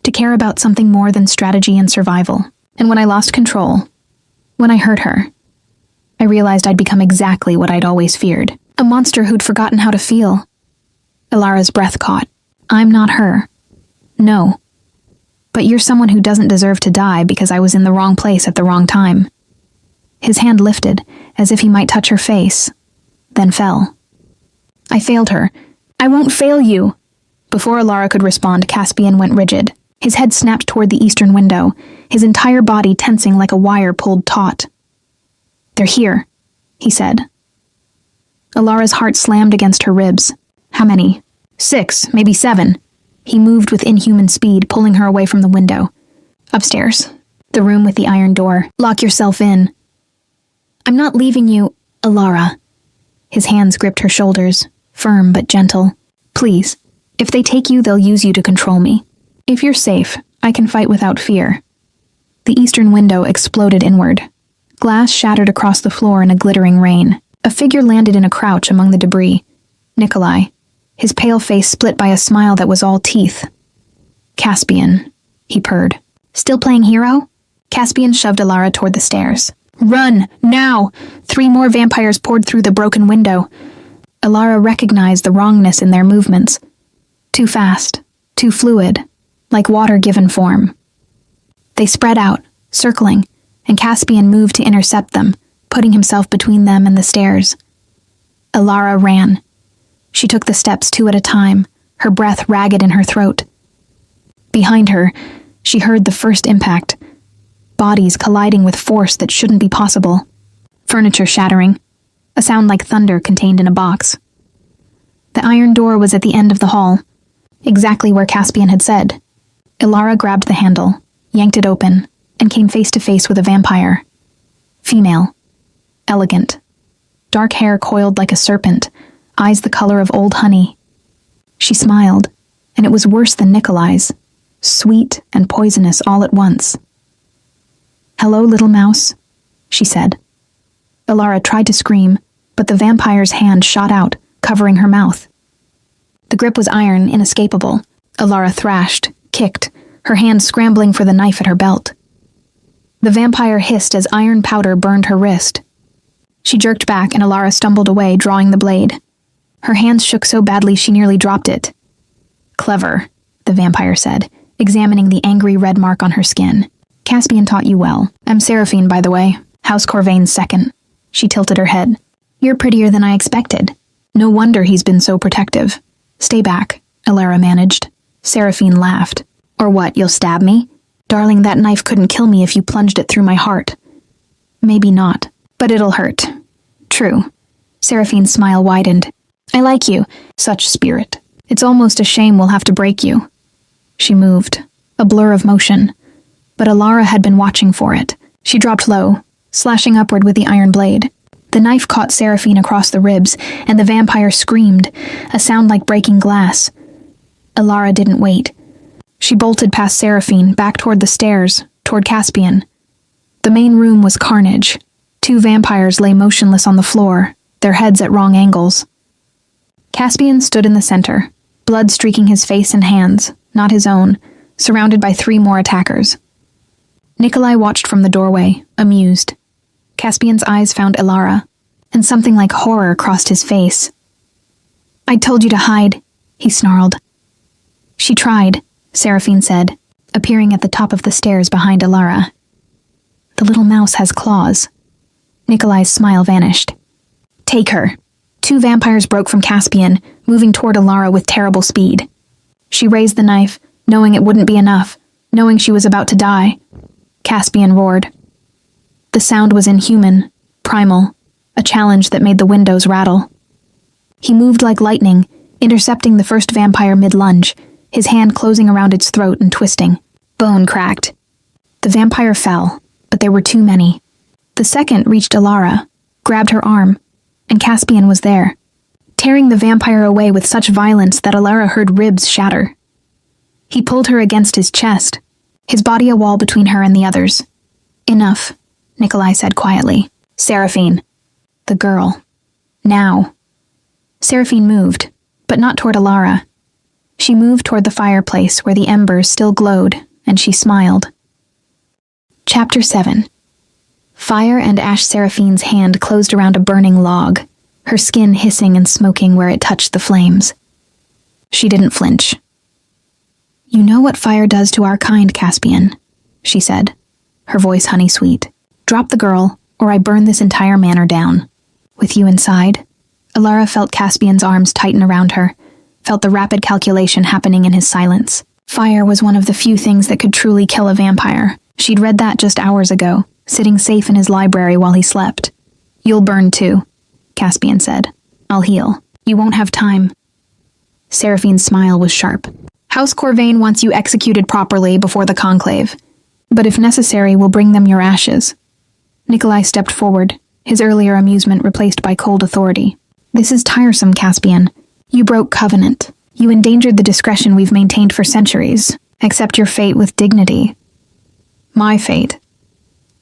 A: to care about something more than strategy and survival. And when I lost control, when I hurt her, I realized I'd become exactly what I'd always feared. A monster who'd forgotten how to feel. Ilara's breath caught. I'm not her. No. But you're someone who doesn't deserve to die because I was in the wrong place at the wrong time. His hand lifted, as if he might touch her face, then fell. I failed her. I won't fail you. Before Ilara could respond, Caspian went rigid. His head snapped toward the eastern window, his entire body tensing like a wire pulled taut. They're here, he said. Ilara's heart slammed against her ribs. How many? 6, maybe 7. He moved with inhuman speed, pulling her away from the window. Upstairs, the room with the iron door. Lock yourself in. I'm not leaving you, Ilara. His hands gripped her shoulders, firm but gentle. Please, if they take you, they'll use you to control me. If you're safe, I can fight without fear. The eastern window exploded inward. Glass shattered across the floor in a glittering rain. A figure landed in a crouch among the debris. Nikolai, his pale face split by a smile that was all teeth. Caspian, he purred. Still playing hero? Caspian shoved Ilara toward the stairs. Run, now! 3 more vampires poured through the broken window. Ilara recognized the wrongness in their movements. Too fast, too fluid, like water given form. They spread out, circling, and Caspian moved to intercept them, putting himself between them and the stairs. Ilara ran. She took the steps 2 at a time, her breath ragged in her throat. Behind her, she heard the first impact, bodies colliding with force that shouldn't be possible, furniture shattering, a sound like thunder contained in a box. The iron door was at the end of the hall, exactly where Caspian had said. Ilara grabbed the handle, yanked it open, and came face to face with a vampire. Female. Elegant. Dark hair coiled like a serpent, eyes the color of old honey. She smiled, and it was worse than Nikolai's, sweet and poisonous all at once. Hello, little mouse, she said. Ilara tried to scream, but the vampire's hand shot out, covering her mouth. The grip was iron, inescapable. Ilara thrashed, kicked, her hand scrambling for the knife at her belt. The vampire hissed as iron powder burned her wrist. She jerked back and Ilara stumbled away, drawing the blade. Her hands shook so badly she nearly dropped it. Clever, the vampire said, examining the angry red mark on her skin. Caspian taught you well. I'm Seraphine, by the way. House Corvain's second. She tilted her head. You're prettier than I expected. No wonder he's been so protective. Stay back, Ilara managed. Seraphine laughed. Or what, you'll stab me? Darling, that knife couldn't kill me if you plunged it through my heart. Maybe not, but it'll hurt. True. Seraphine's smile widened. I like you. Such spirit. It's almost a shame we'll have to break you. She moved, a blur of motion. But Ilara had been watching for it. She dropped low, slashing upward with the iron blade. The knife caught Seraphine across the ribs, and the vampire screamed, a sound like breaking glass. Ilara didn't wait. She bolted past Seraphine, back toward the stairs, toward Caspian. The main room was carnage. 2 vampires lay motionless on the floor, their heads at wrong angles. Caspian stood in the center, blood streaking his face and hands, not his own, surrounded by 3 more attackers. Nikolai watched from the doorway, amused. Caspian's eyes found Ilara, and something like horror crossed his face. I told you to hide, he snarled. She tried, Seraphine said, appearing at the top of the stairs behind Ilara. The little mouse has claws. Nikolai's smile vanished. Take her. 2 vampires broke from Caspian, moving toward Ilara with terrible speed. She raised the knife, knowing it wouldn't be enough, knowing she was about to die. Caspian roared. The sound was inhuman, primal, a challenge that made the windows rattle. He moved like lightning, intercepting the first vampire mid-lunge, his hand closing around its throat and twisting. Bone cracked. The vampire fell, but there were too many. The second reached Ilara, grabbed her arm, and Caspian was there, tearing the vampire away with such violence that Ilara heard ribs shatter. He pulled her against his chest, his body a wall between her and the others. Enough, Nikolai said quietly. Seraphine. The girl. Now. Seraphine moved, but not toward Ilara. She moved toward the fireplace where the embers still glowed, and she smiled. Chapter 7. Fire and Ash Seraphine's hand closed around a burning log, her skin hissing and smoking where it touched the flames. She didn't flinch. "You know what fire does to our kind, Caspian," she said, her voice honey-sweet. "Drop the girl, or I burn this entire manor down. With you inside." Alara felt Caspian's arms tighten around her, felt the rapid calculation happening in his silence. Fire was one of the few things that could truly kill a vampire. She'd read that just hours ago, sitting safe in his library while he slept. "You'll burn too," Caspian said. "I'll heal. You won't have time." Seraphine's smile was sharp. "House Corvain wants you executed properly before the conclave, but if necessary, we'll bring them your ashes." Nikolai stepped forward, his earlier amusement replaced by cold authority. "This is tiresome, Caspian. You broke covenant. You endangered the discretion we've maintained for centuries. Accept your fate with dignity." "My fate?"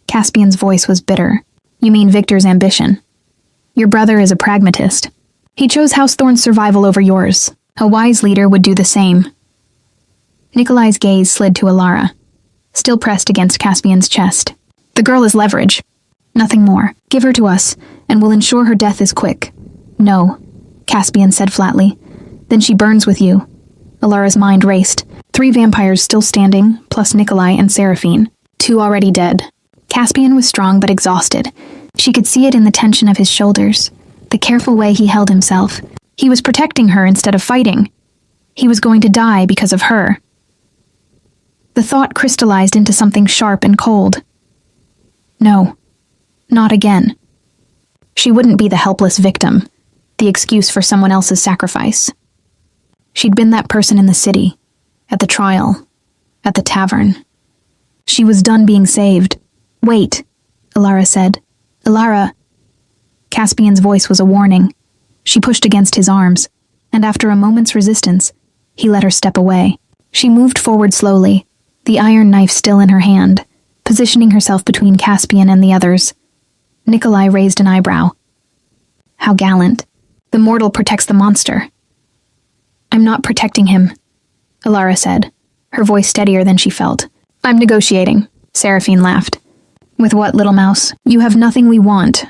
A: Caspian's voice was bitter. "You mean Victor's ambition. Your brother is a pragmatist. He chose House Thorn's survival over yours. A wise leader would do the same." Nikolai's gaze slid to Alara, still pressed against Caspian's chest. "The girl is leverage. Nothing more. Give her to us, and we'll ensure her death is quick." "No," Caspian said flatly. "Then she burns with you." Alara's mind raced. 3 vampires still standing, plus Nikolai and Seraphine. 2 already dead. Caspian was strong but exhausted. She could see it in the tension of his shoulders, the careful way he held himself. He was protecting her instead of fighting. He was going to die because of her. The thought crystallized into something sharp and cold. No, not again. She wouldn't be the helpless victim, the excuse for someone else's sacrifice. She'd been that person in the city, at the trial, at the tavern. She was done being saved. "Wait," Alara said. "Alara." Caspian's voice was a warning. She pushed against his arms, and after a moment's resistance, he let her step away. She moved forward slowly, the iron knife still in her hand, positioning herself between Caspian and the others. Nikolai raised an eyebrow. "How gallant. The mortal protects the monster." "I'm not protecting him," Alara said, her voice steadier than she felt. "I'm negotiating," Seraphine laughed. "With what, little mouse? You have nothing we want."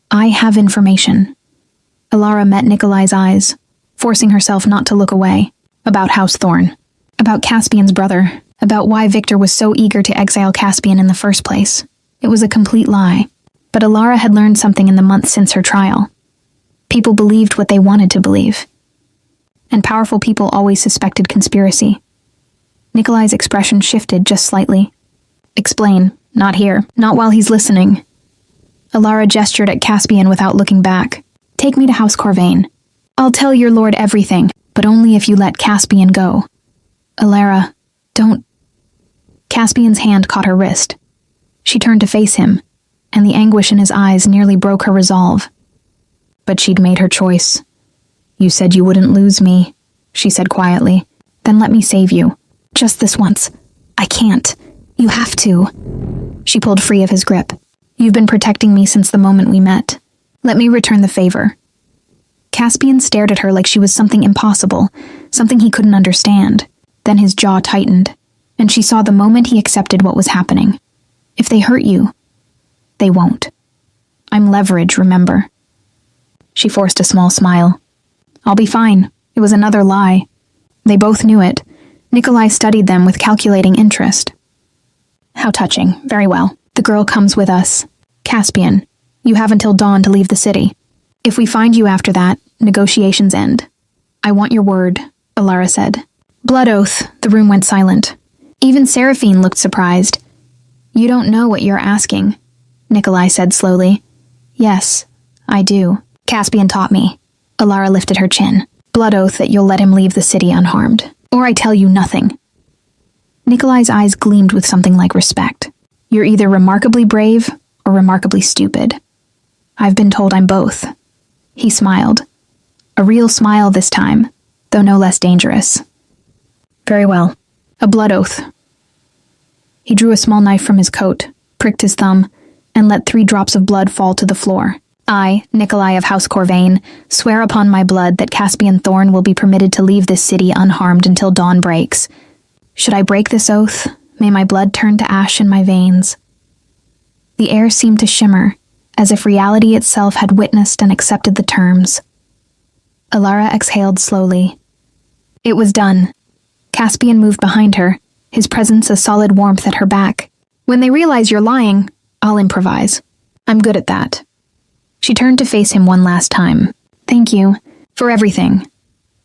A: "I have information." Alara met Nikolai's eyes, forcing herself not to look away. "About House Thorn. About Caspian's brother. About why Victor was so eager to exile Caspian in the first place. It was a complete lie. But Alara had learned something in the months since her trial. People believed what they wanted to believe. And powerful people always suspected conspiracy. Nikolai's expression shifted just slightly. "Explain. Not here. Not while he's listening." Alara gestured at Caspian without looking back. "Take me to House Corvain. I'll tell your lord everything, but only if you let Caspian go." "Alara, don't..." Caspian's hand caught her wrist. She turned to face him, and the anguish in his eyes nearly broke her resolve. But she'd made her choice. "You said you wouldn't lose me," she said quietly. "Then let me save you. Just this once. I can't. You have to." She pulled free of his grip. "You've been protecting me since the moment we met. Let me return the favor." Caspian stared at her like she was something impossible, something he couldn't understand. Then his jaw tightened, and she saw the moment he accepted what was happening. "If they hurt you, they won't. I'm leverage, remember." She forced a small smile. "I'll be fine. It was another lie." They both knew it. Nikolai studied them with calculating interest. "How touching. Very well. The girl comes with us. Caspian, you have until dawn to leave the city. If we find you after that, negotiations end." "I want your word," Alara said. "Blood oath." The room went silent. Even Seraphine looked surprised. "You don't know what you're asking," Nikolai said slowly. "Yes, I do. Caspian taught me." Alara lifted her chin. "Blood oath that you'll let him leave the city unharmed. Or I tell you nothing." Nikolai's eyes gleamed with something like respect. "You're either remarkably brave or remarkably stupid. I've been told I'm both." He smiled. A real smile this time, though no less dangerous. "Very well. A blood oath." He drew a small knife from his coat, pricked his thumb, and let 3 drops of blood fall to the floor. I, Nikolai of House Corvain, swear upon my blood that Caspian Thorn will be permitted to leave this city unharmed until dawn breaks. Should I break this oath, may my blood turn to ash in my veins." The air seemed to shimmer, as if reality itself had witnessed and accepted the terms. Alara exhaled slowly. It was done. Caspian moved behind her, his presence a solid warmth at her back. "When they realize you're lying, I'll improvise. I'm good at that." She turned to face him one last time. "Thank you. For everything."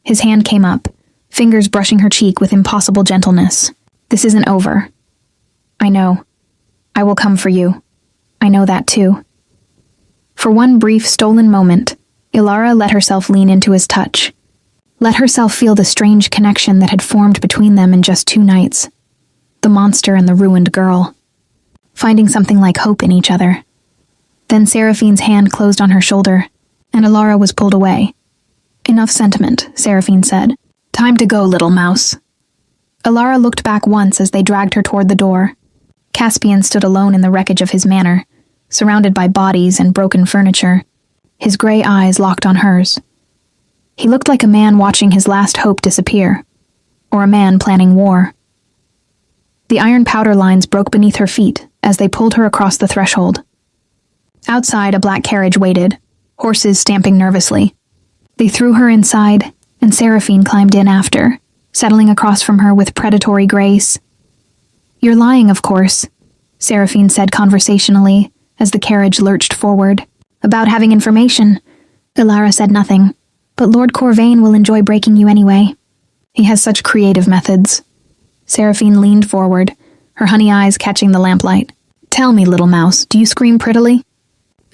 A: His hand came up, fingers brushing her cheek with impossible gentleness. "This isn't over." "I know. I will come for you. I know that too." For one brief, stolen moment, Ilara let herself lean into his touch. Let herself feel the strange connection that had formed between them in just 2 nights. The monster and the ruined girl. Finding something like hope in each other. Then Seraphine's hand closed on her shoulder, and Ilara was pulled away. "Enough sentiment," Seraphine said. "Time to go, little mouse." Ilara looked back once as they dragged her toward the door. Caspian stood alone in the wreckage of his manor, surrounded by bodies and broken furniture, his gray eyes locked on hers. He looked like a man watching his last hope disappear, or a man planning war. The iron powder lines broke beneath her feet as they pulled her across the threshold. Outside, a black carriage waited, horses stamping nervously. They threw her inside, and Seraphine climbed in after, settling across from her with predatory grace. "You're lying, of course," Seraphine said conversationally as the carriage lurched forward. "About having information." Ilara said nothing, but Lord Corvain will enjoy breaking you anyway. He has such creative methods. Seraphine leaned forward, her honey eyes catching the lamplight. "Tell me, little mouse, do you scream prettily?"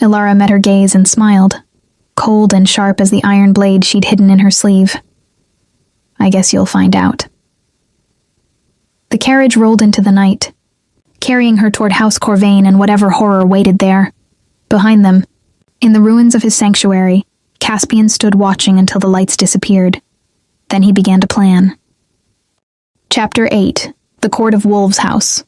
A: Ilara met her gaze and smiled, cold and sharp as the iron blade she'd hidden in her sleeve. "I guess you'll find out." The carriage rolled into the night, carrying her toward House Corvain and whatever horror waited there. Behind them, in the ruins of his sanctuary, Caspian stood watching until the lights disappeared. Then he began to plan. Chapter 8. The Court of Wolves' House.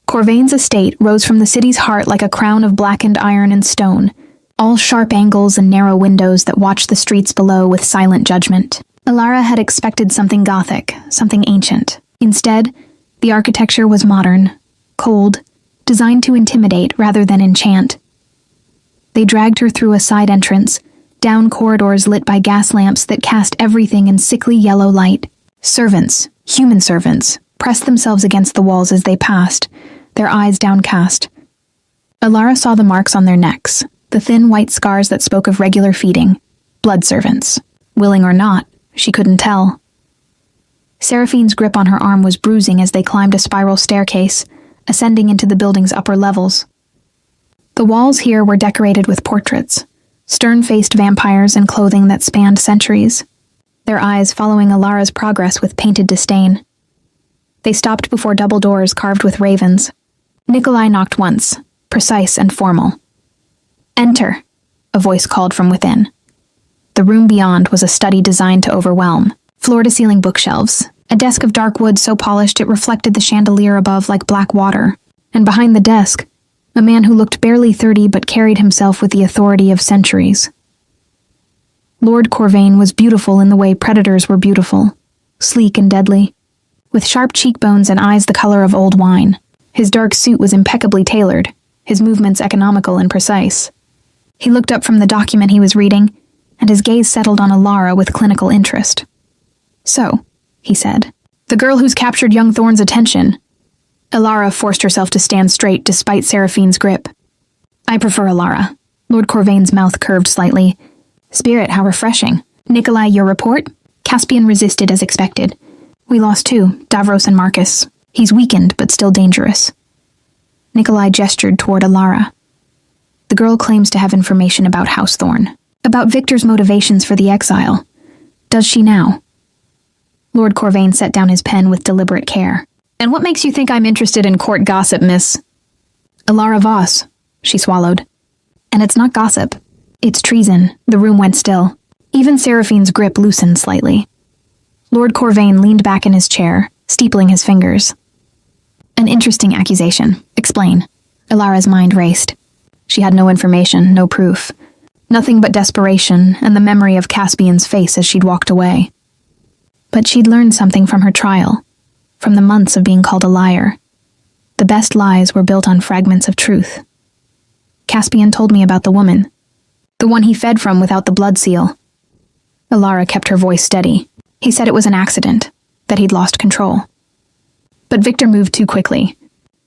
A: Corvain's estate rose from the city's heart like a crown of blackened iron and stone, all sharp angles and narrow windows that watched the streets below with silent judgment. Ilara had expected something Gothic, something ancient. Instead, the architecture was modern, cold, designed to intimidate rather than enchant. They dragged her through a side entrance, down corridors lit by gas lamps that cast everything in sickly yellow light. Servants, human servants, pressed themselves against the walls as they passed, their eyes downcast. Ilara saw the marks on their necks, the thin white scars that spoke of regular feeding. Blood servants. Willing or not, she couldn't tell. Seraphine's grip on her arm was bruising as they climbed a spiral staircase, ascending into the building's upper levels. The walls here were decorated with portraits, stern-faced vampires in clothing that spanned centuries, their eyes following Ilara's progress with painted disdain. They stopped before double doors carved with ravens. Nikolai knocked once, precise and formal. "Enter," a voice called from within. The room beyond was a study designed to overwhelm. Floor-to-ceiling bookshelves, a desk of dark wood so polished it reflected the chandelier above like black water, and behind the desk, a man who looked barely 30 but carried himself with the authority of centuries. Lord Corvain was beautiful in the way predators were beautiful, sleek and deadly, with sharp cheekbones and eyes the color of old wine. His dark suit was impeccably tailored, his movements economical and precise. He looked up from the document he was reading, and his gaze settled on Ilara with clinical interest. "So," he said, "the girl who's captured young Thorn's attention." Ilara forced herself to stand straight despite Seraphine's grip. "I prefer Ilara." Lord Corvain's mouth curved slightly. "Spirit, how refreshing. Nikolai, your report?" Caspian resisted as expected. "We lost 2, Davros and Marcus. He's weakened, but still dangerous." Nikolai gestured toward Ilara. "The girl claims to have information about House Thorn, about Victor's motivations for the exile. Does she now?" Lord Corvain set down his pen with deliberate care. "And what makes you think I'm interested in court gossip, miss?" "Ilara Voss," she swallowed. "And it's not gossip. It's treason." The room went still. Even Seraphine's grip loosened slightly. Lord Corvain leaned back in his chair, steepling his fingers. "An interesting accusation. Explain." Ilara's mind raced. She had no information, no proof. Nothing but desperation and the memory of Caspian's face as she'd walked away. But she'd learned something from her trial, from the months of being called a liar. The best lies were built on fragments of truth. Caspian told me about the woman, the one he fed from without the blood seal. Alara kept her voice steady. He said it was an accident, that he'd lost control. But Victor moved too quickly.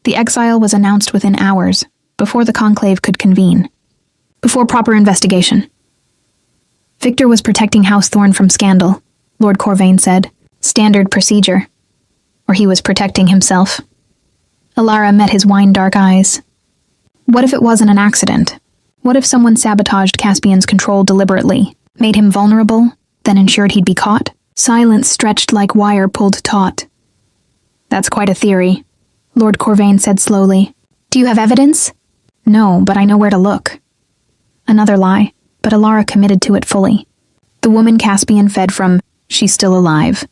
A: The exile was announced within hours, before the conclave could convene, before proper investigation. Victor was protecting House Thorne from scandal, Lord Corvain said. Standard procedure. Or he was protecting himself. Alara met his wine-dark eyes. What if it wasn't an accident? What if someone sabotaged Caspian's control deliberately, made him vulnerable, then ensured he'd be caught? Silence stretched like wire pulled taut. That's quite a theory, Lord Corvain said slowly. Do you have evidence? No, but I know where to look. Another lie, but Alara committed to it fully. The woman Caspian fed from, she's still alive.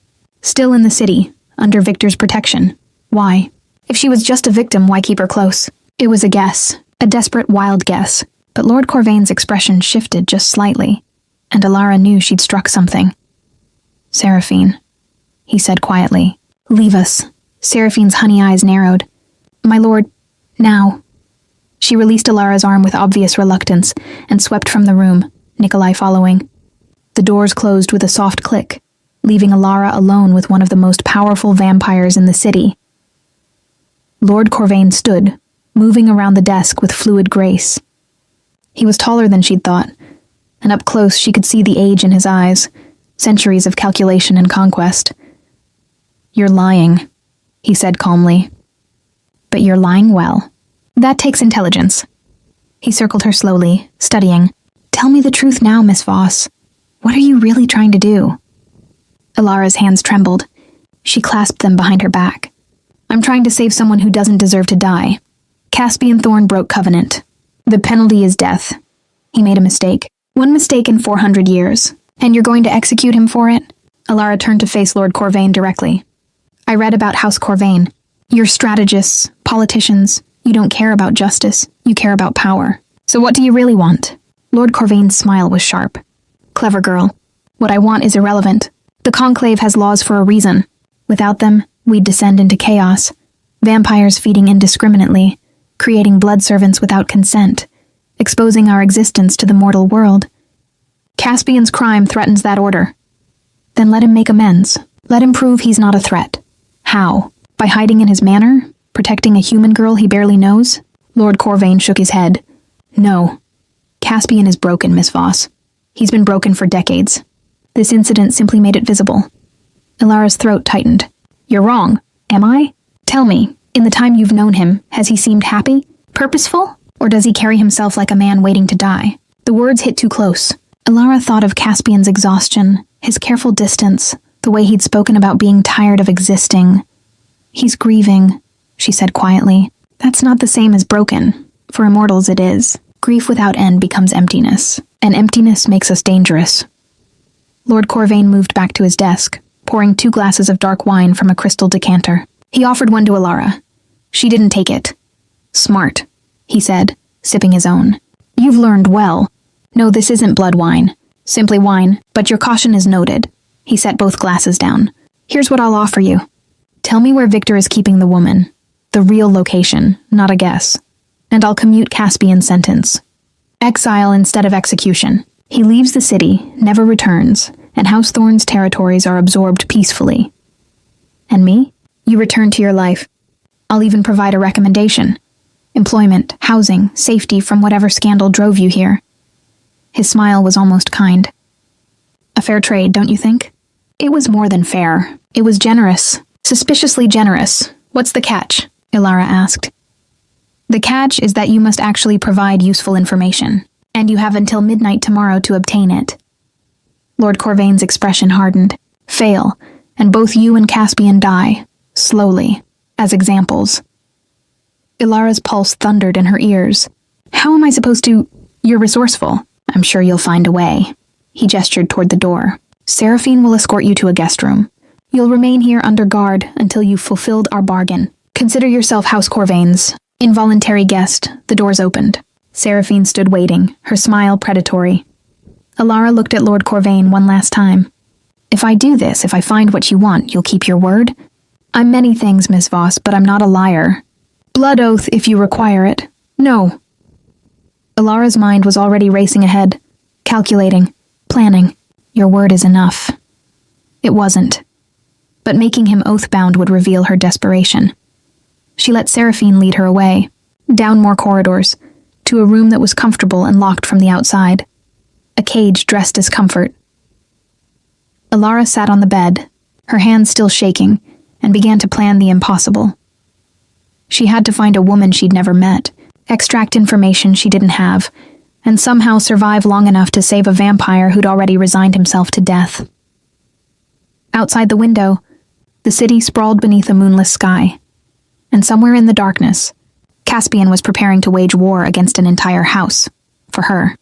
A: Still in the city, under Victor's protection. Why? If she was just a victim, why keep her close? It was a guess, a desperate, wild guess, but Lord Corvain's expression shifted just slightly, and Alara knew she'd struck something. Seraphine, he said quietly. Leave us. Seraphine's honey eyes narrowed. My lord, now. She released Alara's arm with obvious reluctance and swept from the room, Nikolai following. The doors closed with a soft click, leaving Alara alone with one of the most powerful vampires in the city. Lord Corvain stood, moving around the desk with fluid grace. He was taller than she'd thought, and up close she could see the age in his eyes, centuries of calculation and conquest. You're lying, he said calmly. But you're lying well. That takes intelligence. He circled her slowly, studying. Tell me the truth now, Miss Voss. What are you really trying to do? Alara's hands trembled. She clasped them behind her back. I'm trying to save someone who doesn't deserve to die. Caspian Thorne broke covenant. The penalty is death. He made a mistake. One mistake in 400 years. And you're going to execute him for it? Alara turned to face Lord Corvain directly. I read about House Corvain. You're strategists, politicians. You don't care about justice. You care about power. So what do you really want? Lord Corvain's smile was sharp. Clever girl. What I want is irrelevant. The Conclave has laws for a reason. Without them, we'd descend into chaos. Vampires feeding indiscriminately, creating blood servants without consent, exposing our existence to the mortal world. Caspian's crime threatens that order. Then let him make amends. Let him prove he's not a threat. How? By hiding in his manor? Protecting a human girl he barely knows? Lord Corvain shook his head. No. Caspian is broken, Miss Voss. He's been broken for decades. This incident simply made it visible. Alara's throat tightened. You're wrong. Am I? Tell me, in the time you've known him, has he seemed happy? Purposeful? Or does he carry himself like a man waiting to die? The words hit too close. Alara thought of Caspian's exhaustion, his careful distance, the way he'd spoken about being tired of existing. He's grieving, she said quietly. That's not the same as broken. For immortals it is. Grief without end becomes emptiness, and emptiness makes us dangerous. Lord Corvain moved back to his desk, pouring 2 glasses of dark wine from a crystal decanter. He offered one to Alara. She didn't take it. Smart, he said, sipping his own. You've learned well. No, this isn't blood wine. Simply wine, but your caution is noted. He set both glasses down. Here's what I'll offer you. Tell me where Victor is keeping the woman. The real location, not a guess. And I'll commute Caspian's sentence. Exile instead of execution. He leaves the city, never returns, and House Thorne's territories are absorbed peacefully. And me? You return to your life. I'll even provide a recommendation. Employment, housing, safety from whatever scandal drove you here. His smile was almost kind. A fair trade, don't you think? It was more than fair. It was generous. Suspiciously generous. What's the catch? Alara asked. The catch is that you must actually provide useful information, and you have until midnight tomorrow to obtain it. Lord Corvain's expression hardened. Fail, and both you and Caspian die, slowly, as examples. Ilara's pulse thundered in her ears. How am I supposed to... You're resourceful. I'm sure you'll find a way. He gestured toward the door. Seraphine will escort you to a guest room. You'll remain here under guard until you've fulfilled our bargain. Consider yourself House Corvain's involuntary guest. The doors opened. Seraphine stood waiting, her smile predatory. Alara looked at Lord Corvain one last time. If I do this, if I find what you want, you'll keep your word? I'm many things, Miss Voss, but I'm not a liar. Blood oath if you require it. No. Alara's mind was already racing ahead, calculating, planning. Your word is enough. It wasn't. But making him oath-bound would reveal her desperation. She let Seraphine lead her away, down more corridors, to a room that was comfortable and locked from the outside. A cage dressed as comfort. Alara sat on the bed, her hands still shaking, and began to plan the impossible. She had to find a woman she'd never met, extract information she didn't have, and somehow survive long enough to save a vampire who'd already resigned himself to death. Outside the window, the city sprawled beneath a moonless sky, and somewhere in the darkness, Caspian was preparing to wage war against an entire house, for her.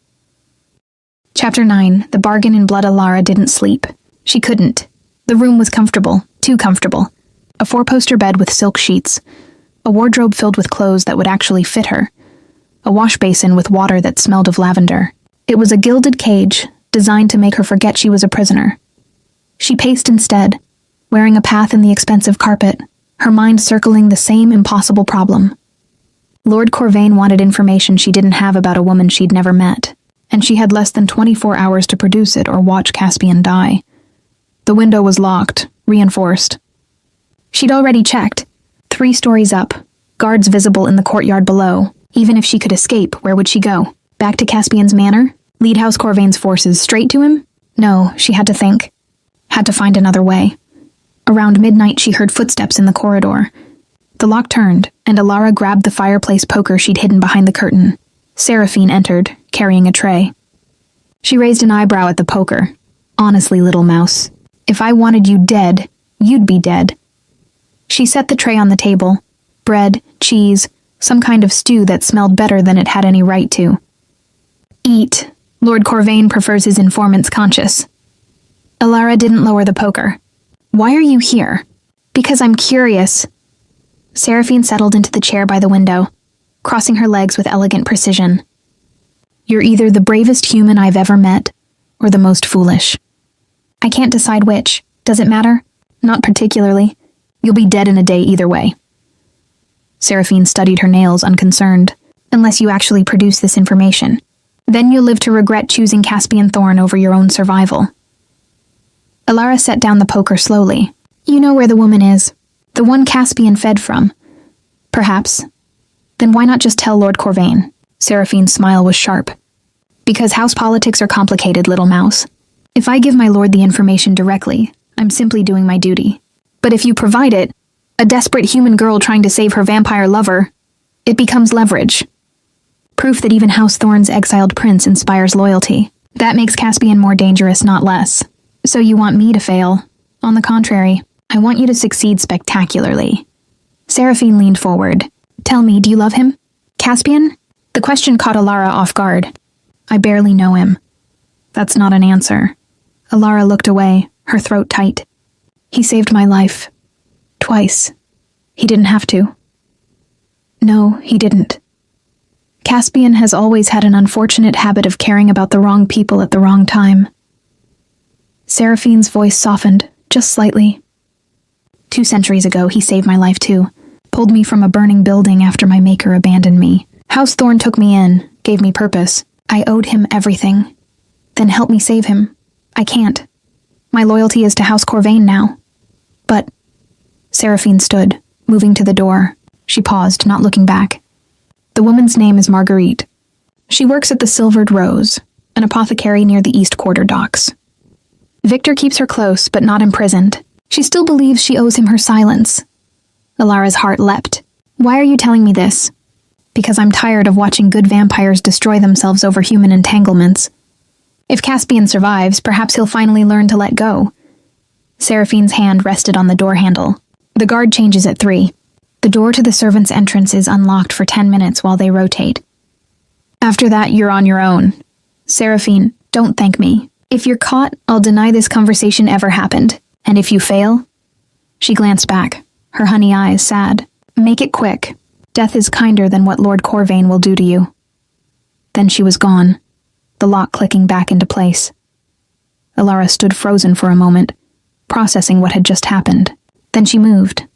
A: Chapter 9. The bargain in blood. Alara didn't sleep. She couldn't. The room was comfortable, too comfortable. A 4-poster bed with silk sheets, a wardrobe filled with clothes that would actually fit her, a wash basin with water that smelled of lavender. It was a gilded cage, designed to make her forget she was a prisoner. She paced instead, wearing a path in the expensive carpet, her mind circling the same impossible problem. Lord Corvain wanted information she didn't have about a woman she'd never met, and she had less than 24 hours to produce it or watch Caspian die. The window was locked, reinforced. She'd already checked. 3 stories up, guards visible in the courtyard below. Even if she could escape, where would she go? Back to Caspian's manor? Lead House Corvain's forces straight to him? No, she had to think. Had to find another way. Around midnight, she heard footsteps in the corridor. The lock turned, and Alara grabbed the fireplace poker she'd hidden behind the curtain. Seraphine entered, carrying a tray. She raised an eyebrow at the poker. Honestly, little mouse, if I wanted you dead, you'd be dead. She set the tray on the table. Bread, cheese, some kind of stew that smelled better than it had any right to. Eat. Lord Corvain prefers his informants conscious. Alara didn't lower the poker. Why are you here? Because I'm curious. Seraphine settled into the chair by the window, crossing her legs with elegant precision. You're either the bravest human I've ever met, or the most foolish. I can't decide which. Does it matter? Not particularly. You'll be dead in a day either way. Seraphine studied her nails, unconcerned. Unless you actually produce this information. Then you'll live to regret choosing Caspian Thorn over your own survival. Alara set down the poker slowly. You know where the woman is. The one Caspian fed from. Perhaps. Then why not just tell Lord Corvain? Seraphine's smile was sharp. Because house politics are complicated, little mouse. If I give my lord the information directly, I'm simply doing my duty. But if you provide it, a desperate human girl trying to save her vampire lover, it becomes leverage. Proof that even House Thorn's exiled prince inspires loyalty. That makes Caspian more dangerous, not less. So you want me to fail? On the contrary, I want you to succeed spectacularly. Seraphine leaned forward. Tell me, do you love him? Caspian? The question caught Alara off guard. I barely know him. That's not an answer. Alara looked away, her throat tight. He saved my life. Twice. He didn't have to. No, he didn't. Caspian has always had an unfortunate habit of caring about the wrong people at the wrong time. Seraphine's voice softened, just slightly. 2 centuries ago, he saved my life too. Pulled me from a burning building after my maker abandoned me. House Thorn took me in, gave me purpose. I owed him everything. Then help me save him. I can't. My loyalty is to House Corvain now. But... Seraphine stood, moving to the door. She paused, not looking back. The woman's name is Marguerite. She works at the Silvered Rose, an apothecary near the East Quarter docks. Victor keeps her close, but not imprisoned. She still believes she owes him her silence. Alara's heart leapt. Why are you telling me this? Because I'm tired of watching good vampires destroy themselves over human entanglements. If Caspian survives, perhaps he'll finally learn to let go. Seraphine's hand rested on the door handle. The guard changes at 3. The door to the servants' entrance is unlocked for 10 minutes while they rotate. After that, you're on your own. Seraphine, don't thank me. If you're caught, I'll deny this conversation ever happened. And if you fail... She glanced back, her honey eyes sad. Make it quick. Death is kinder than what Lord Corvain will do to you. Then she was gone, the lock clicking back into place. Alara stood frozen for a moment, processing what had just happened. Then she moved.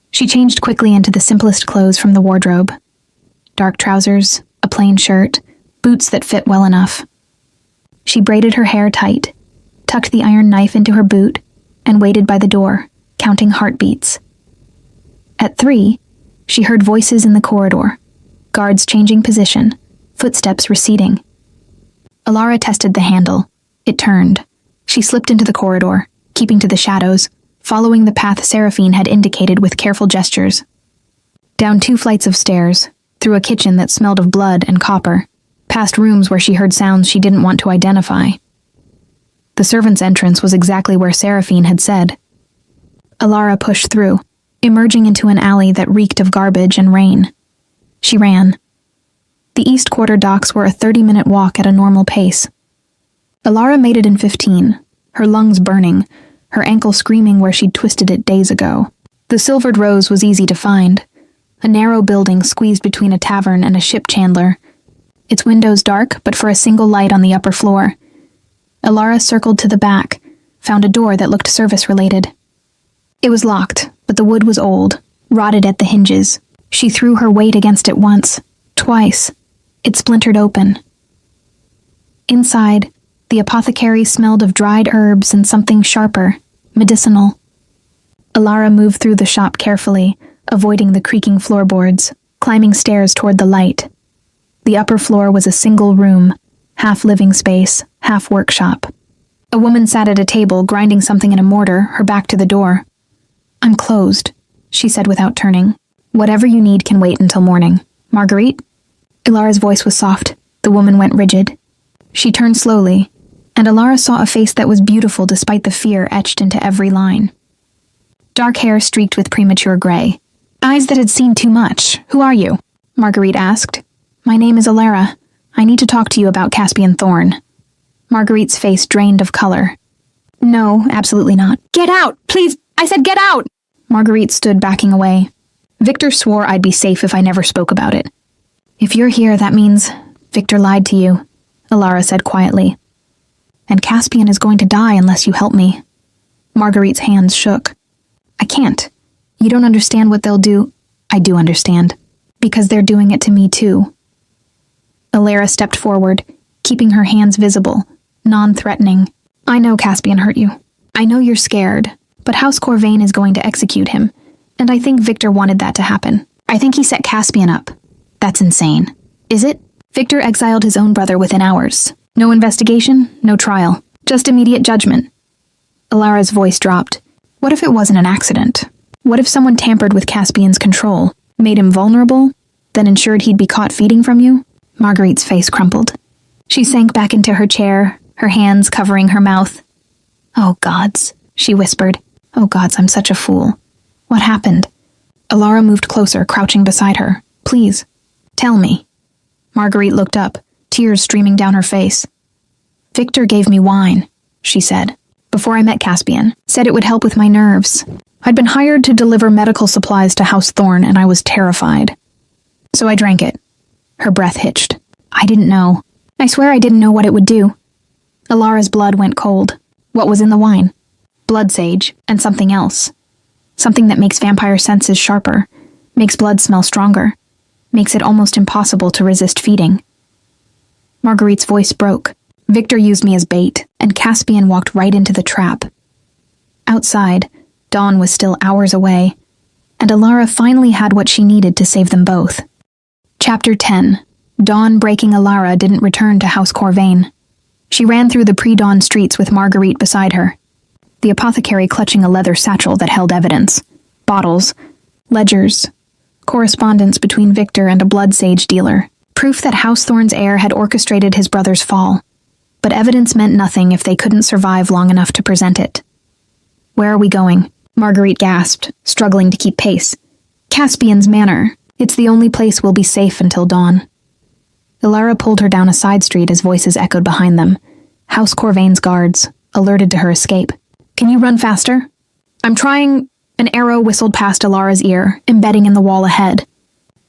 A: She changed quickly into the simplest clothes from the wardrobe. Dark trousers, a plain shirt, boots that fit well enough. She braided her hair tight, tucked the iron knife into her boot, and waited by the door, counting heartbeats. At 3, she heard voices in the corridor, guards changing position, footsteps receding. Alara tested the handle. It turned. She slipped into the corridor, keeping to the shadows, following the path Seraphine had indicated with careful gestures. Down 2 flights of stairs, through a kitchen that smelled of blood and copper, past rooms where she heard sounds she didn't want to identify. The servants' entrance was exactly where Seraphine had said. Alara pushed through, emerging into an alley that reeked of garbage and rain. She ran. The East Quarter docks were a 30-minute walk at a normal pace. Alara made it in 15, her lungs burning, her ankle screaming where she'd twisted it days ago. The Silvered Rose was easy to find, a narrow building squeezed between a tavern and a ship chandler. Its windows dark, but for a single light on the upper floor. Alara circled to the back, found a door that looked service-related. It was locked, but the wood was old, rotted at the hinges. She threw her weight against it once, twice. It splintered open. Inside, the apothecary smelled of dried herbs and something sharper, medicinal. Alara moved through the shop carefully, avoiding the creaking floorboards, climbing stairs toward the light. The upper floor was a single room, half living space, half workshop. A woman sat at a table, grinding something in a mortar, her back to the door. "I'm closed," she said without turning. "Whatever you need can wait until morning. Marguerite?" Alara's voice was soft. The woman went rigid. She turned slowly, and Alara saw a face that was beautiful despite the fear etched into every line. Dark hair streaked with premature gray. Eyes that had seen too much. "Who are you?" Marguerite asked. "My name is Alara. I need to talk to you about Caspian Thorn." Marguerite's face drained of color. "No, absolutely not." "Get out! Please! I said get out!" Marguerite stood backing away. "Victor swore I'd be safe if I never spoke about it." "If you're here, that means Victor lied to you," Alara said quietly. "And Caspian is going to die unless you help me." Marguerite's hands shook. "I can't. You don't understand what they'll do." "I do understand. Because they're doing it to me too." Alara stepped forward, keeping her hands visible, non-threatening. "I know Caspian hurt you. I know you're scared, but House Corvain is going to execute him, and I think Victor wanted that to happen. I think he set Caspian up. That's insane." "Is it?" "Victor exiled his own brother within hours. No investigation, no trial. Just immediate judgment." Alara's voice dropped. "What if it wasn't an accident? What if someone tampered with Caspian's control, made him vulnerable, then ensured he'd be caught feeding from you?" Marguerite's face crumpled. She sank back into her chair, her hands covering her mouth. "Oh, gods," she whispered. "Oh, gods, I'm such a fool. What happened?" Alara moved closer, crouching beside her. "Please, tell me." Marguerite looked up, tears streaming down her face. "Victor gave me wine," she said, "before I met Caspian. Said it would help with my nerves. I'd been hired to deliver medical supplies to House Thorn, and I was terrified. So I drank it." Her breath hitched. "I didn't know. I swear I didn't know what it would do." Alara's blood went cold. What was in the wine? Blood sage, and something else. Something that makes vampire senses sharper, makes blood smell stronger, makes it almost impossible to resist feeding. Marguerite's voice broke. "Victor used me as bait, and Caspian walked right into the trap." Outside, dawn was still hours away, and Alara finally had what she needed to save them both. Chapter 10. Dawn breaking Alara didn't return to House Corvain. She ran through the pre-dawn streets with Marguerite beside her, the apothecary clutching a leather satchel that held evidence. Bottles, ledgers, correspondence between Victor and a blood sage dealer. Proof that House Thorn's heir had orchestrated his brother's fall. But evidence meant nothing if they couldn't survive long enough to present it. "Where are we going?" Marguerite gasped, struggling to keep pace. "Caspian's Manor. It's the only place we'll be safe until dawn." Alara pulled her down a side street as voices echoed behind them. House Corvain's guards, alerted to her escape. "Can you run faster?" "I'm trying." An arrow whistled past Alara's ear, embedding in the wall ahead.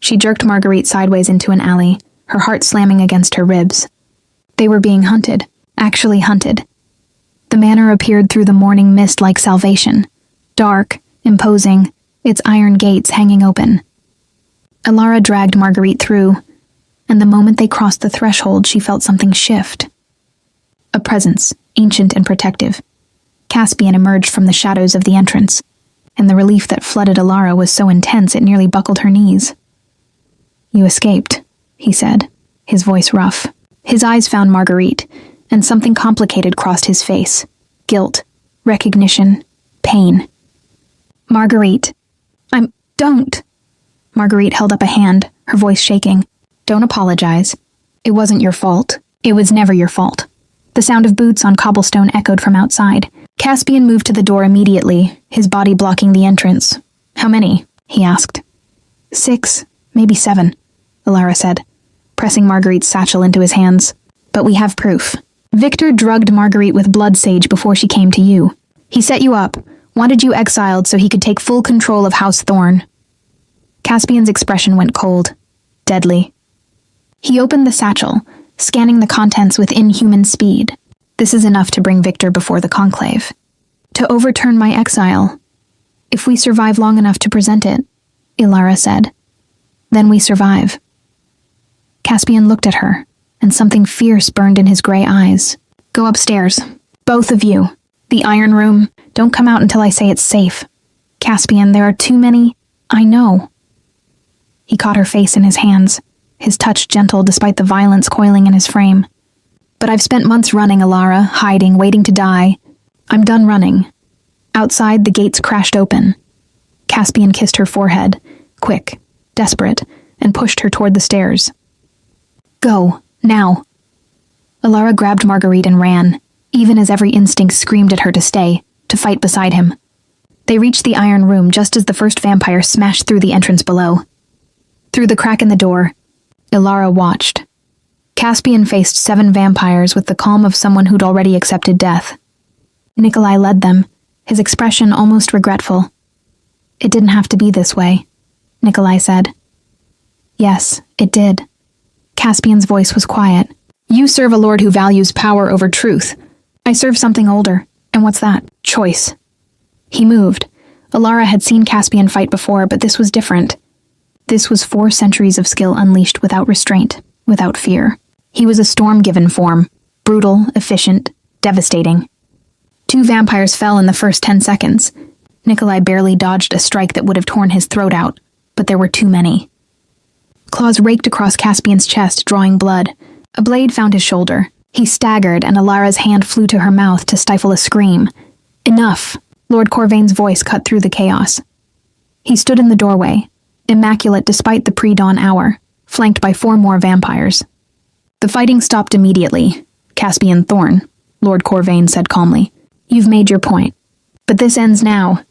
A: She jerked Marguerite sideways into an alley, her heart slamming against her ribs. They were being hunted, actually hunted. The manor appeared through the morning mist like salvation, dark, imposing, its iron gates hanging open. Ilara dragged Marguerite through, and the moment they crossed the threshold, she felt something shift. A presence, ancient and protective. Caspian emerged from the shadows of the entrance, and the relief that flooded Ilara was so intense it nearly buckled her knees. "You escaped," he said, his voice rough. His eyes found Marguerite, and something complicated crossed his face. Guilt, recognition, pain. "Marguerite, don't!" Marguerite held up a hand, her voice shaking. "Don't apologize. It wasn't your fault. It was never your fault." The sound of boots on cobblestone echoed from outside. Caspian moved to the door immediately, his body blocking the entrance. "How many?" he asked. 6, maybe 7, Ilara said, pressing Marguerite's satchel into his hands. "But we have proof. Victor drugged Marguerite with blood sage before she came to you. He set you up, wanted you exiled so he could take full control of House Thorn." Caspian's expression went cold, deadly. He opened the satchel, scanning the contents with inhuman speed. "This is enough to bring Victor before the Conclave. To overturn my exile. If we survive long enough to present it," Ilara said. "Then we survive." Caspian looked at her, and something fierce burned in his gray eyes. "Go upstairs. Both of you. The Iron Room. Don't come out until I say it's safe. Caspian, there are too many. I know." He caught her face in his hands, his touch gentle despite the violence coiling in his frame. "But I've spent months running, Ilara, hiding, waiting to die. I'm done running." Outside, the gates crashed open. Caspian kissed her forehead, quick, desperate, and pushed her toward the stairs. "Go, now." Ilara grabbed Marguerite and ran, even as every instinct screamed at her to stay, to fight beside him. They reached the Iron Room just as the first vampire smashed through the entrance below. Through the crack in the door, Ilara watched. Caspian faced 7 vampires with the calm of someone who'd already accepted death. Nikolai led them, his expression almost regretful. "It didn't have to be this way," Nikolai said. "Yes, it did." Caspian's voice was quiet. "You serve a lord who values power over truth. I serve something older, and what's that? Choice." He moved. Ilara had seen Caspian fight before, but this was different. This was 4 centuries of skill unleashed without restraint, without fear. He was a storm-given form, brutal, efficient, devastating. 2 vampires fell in the first 10 seconds. Nikolai barely dodged a strike that would have torn his throat out, but there were too many. Claws raked across Caspian's chest, drawing blood. A blade found his shoulder. He staggered, and Ilara's hand flew to her mouth to stifle a scream. "Enough!" Lord Corvain's voice cut through the chaos. He stood in the doorway, immaculate despite the pre-dawn hour, flanked by 4 more vampires. "The fighting stopped immediately. Caspian Thorn," Lord Corvain said calmly. "You've made your point. But this ends now."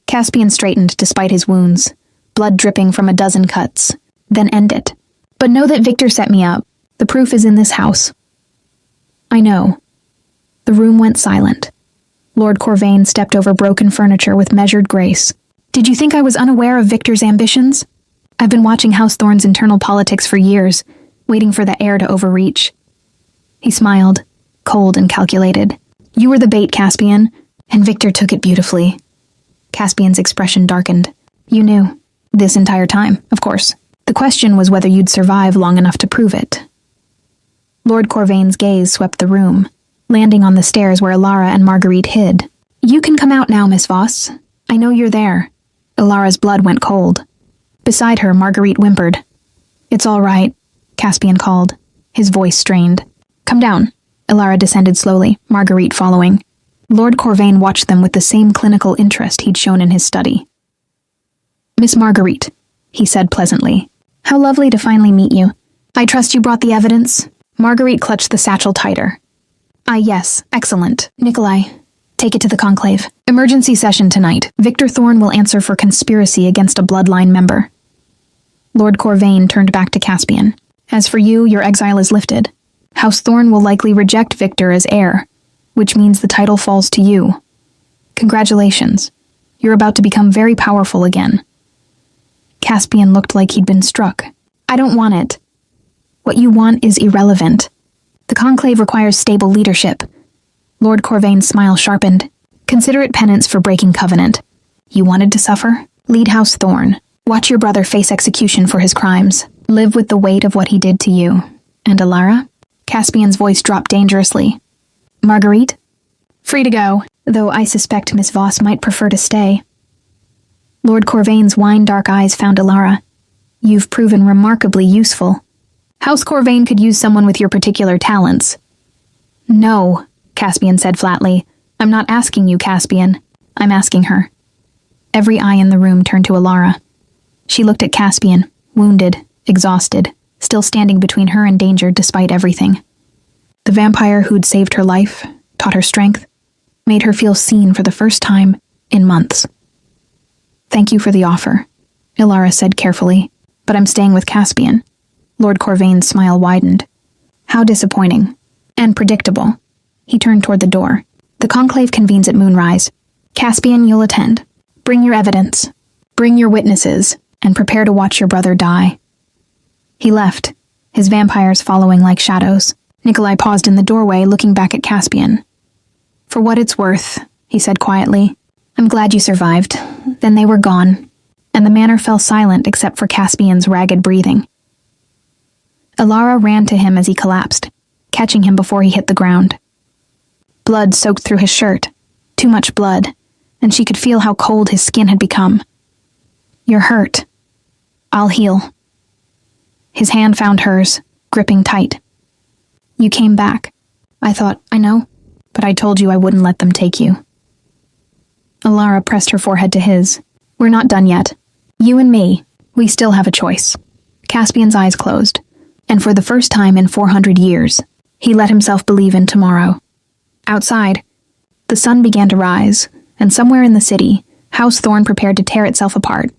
A: Caspian straightened despite his wounds, blood dripping from a dozen cuts. "Then end it. But know that Victor set me up. The proof is in this house." "I know." The room went silent. Lord Corvain stepped over broken furniture with measured grace. "Did you think I was unaware of Victor's ambitions? I've been watching House Thorn's internal politics for years, waiting for the heir to overreach." He smiled, cold and calculated. "You were the bait, Caspian, and Victor took it beautifully." Caspian's expression darkened. "You knew. This entire time, of course. The question was whether you'd survive long enough to prove it." Lord Corvain's gaze swept the room, landing on the stairs where Ilara and Marguerite hid. "You can come out now, Miss Voss. I know you're there." Ilara's blood went cold. Beside her, Marguerite whimpered. "It's all right," Caspian called, his voice strained. "Come down." Ilara descended slowly, Marguerite following. Lord Corvain watched them with the same clinical interest he'd shown in his study. "Miss Marguerite," he said pleasantly. "How lovely to finally meet you. I trust you brought the evidence?" Marguerite clutched the satchel tighter. "Ah, yes, excellent. Nikolai, take it to the Conclave. Emergency session tonight. Victor Thorn will answer for conspiracy against a bloodline member." Lord Corvain turned back to Caspian. "As for you, your exile is lifted. House Thorn will likely reject Victor as heir, which means the title falls to you. Congratulations. You're about to become very powerful again." Caspian looked like he'd been struck. "I don't want it." What you want is irrelevant. The conclave requires stable leadership. Lord Corvain's smile sharpened. Consider it penance for breaking covenant. You wanted to suffer? Lead House Thorn. Watch your brother face execution for his crimes. Live with the weight of what he did to you. And Alara? Caspian's voice dropped dangerously. Marguerite? Free to go, though I suspect Miss Voss might prefer to stay. Lord Corvain's wine-dark eyes found Alara. You've proven remarkably useful. House Corvain could use someone with your particular talents. No, Caspian said flatly. I'm not asking you, Caspian. I'm asking her. Every eye in the room turned to Alara. She looked at Caspian, wounded, exhausted, still standing between her and danger despite everything. The vampire who'd saved her life, taught her strength, made her feel seen for the first time in months. Thank you for the offer, Alara said carefully, but I'm staying with Caspian. Lord Corvain's smile widened. How disappointing. And predictable. He turned toward the door. The conclave convenes at moonrise. Caspian, you'll attend. Bring your evidence. Bring your witnesses, and prepare to watch your brother die. He left, his vampires following like shadows. Nikolai paused in the doorway, looking back at Caspian. For what it's worth, he said quietly. I'm glad you survived. Then they were gone, and the manor fell silent except for Caspian's ragged breathing. Alara ran to him as he collapsed, catching him before he hit the ground. Blood soaked through his shirt, too much blood, and she could feel how cold his skin had become. You're hurt. I'll heal. His hand found hers, gripping tight. You came back. I thought, I know, but I told you I wouldn't let them take you. Alara pressed her forehead to his. We're not done yet. You and me, we still have a choice. Caspian's eyes closed, and for the first time in 400 years, he let himself believe in tomorrow. Outside, the sun began to rise, and somewhere in the city, House Thorn prepared to tear itself apart.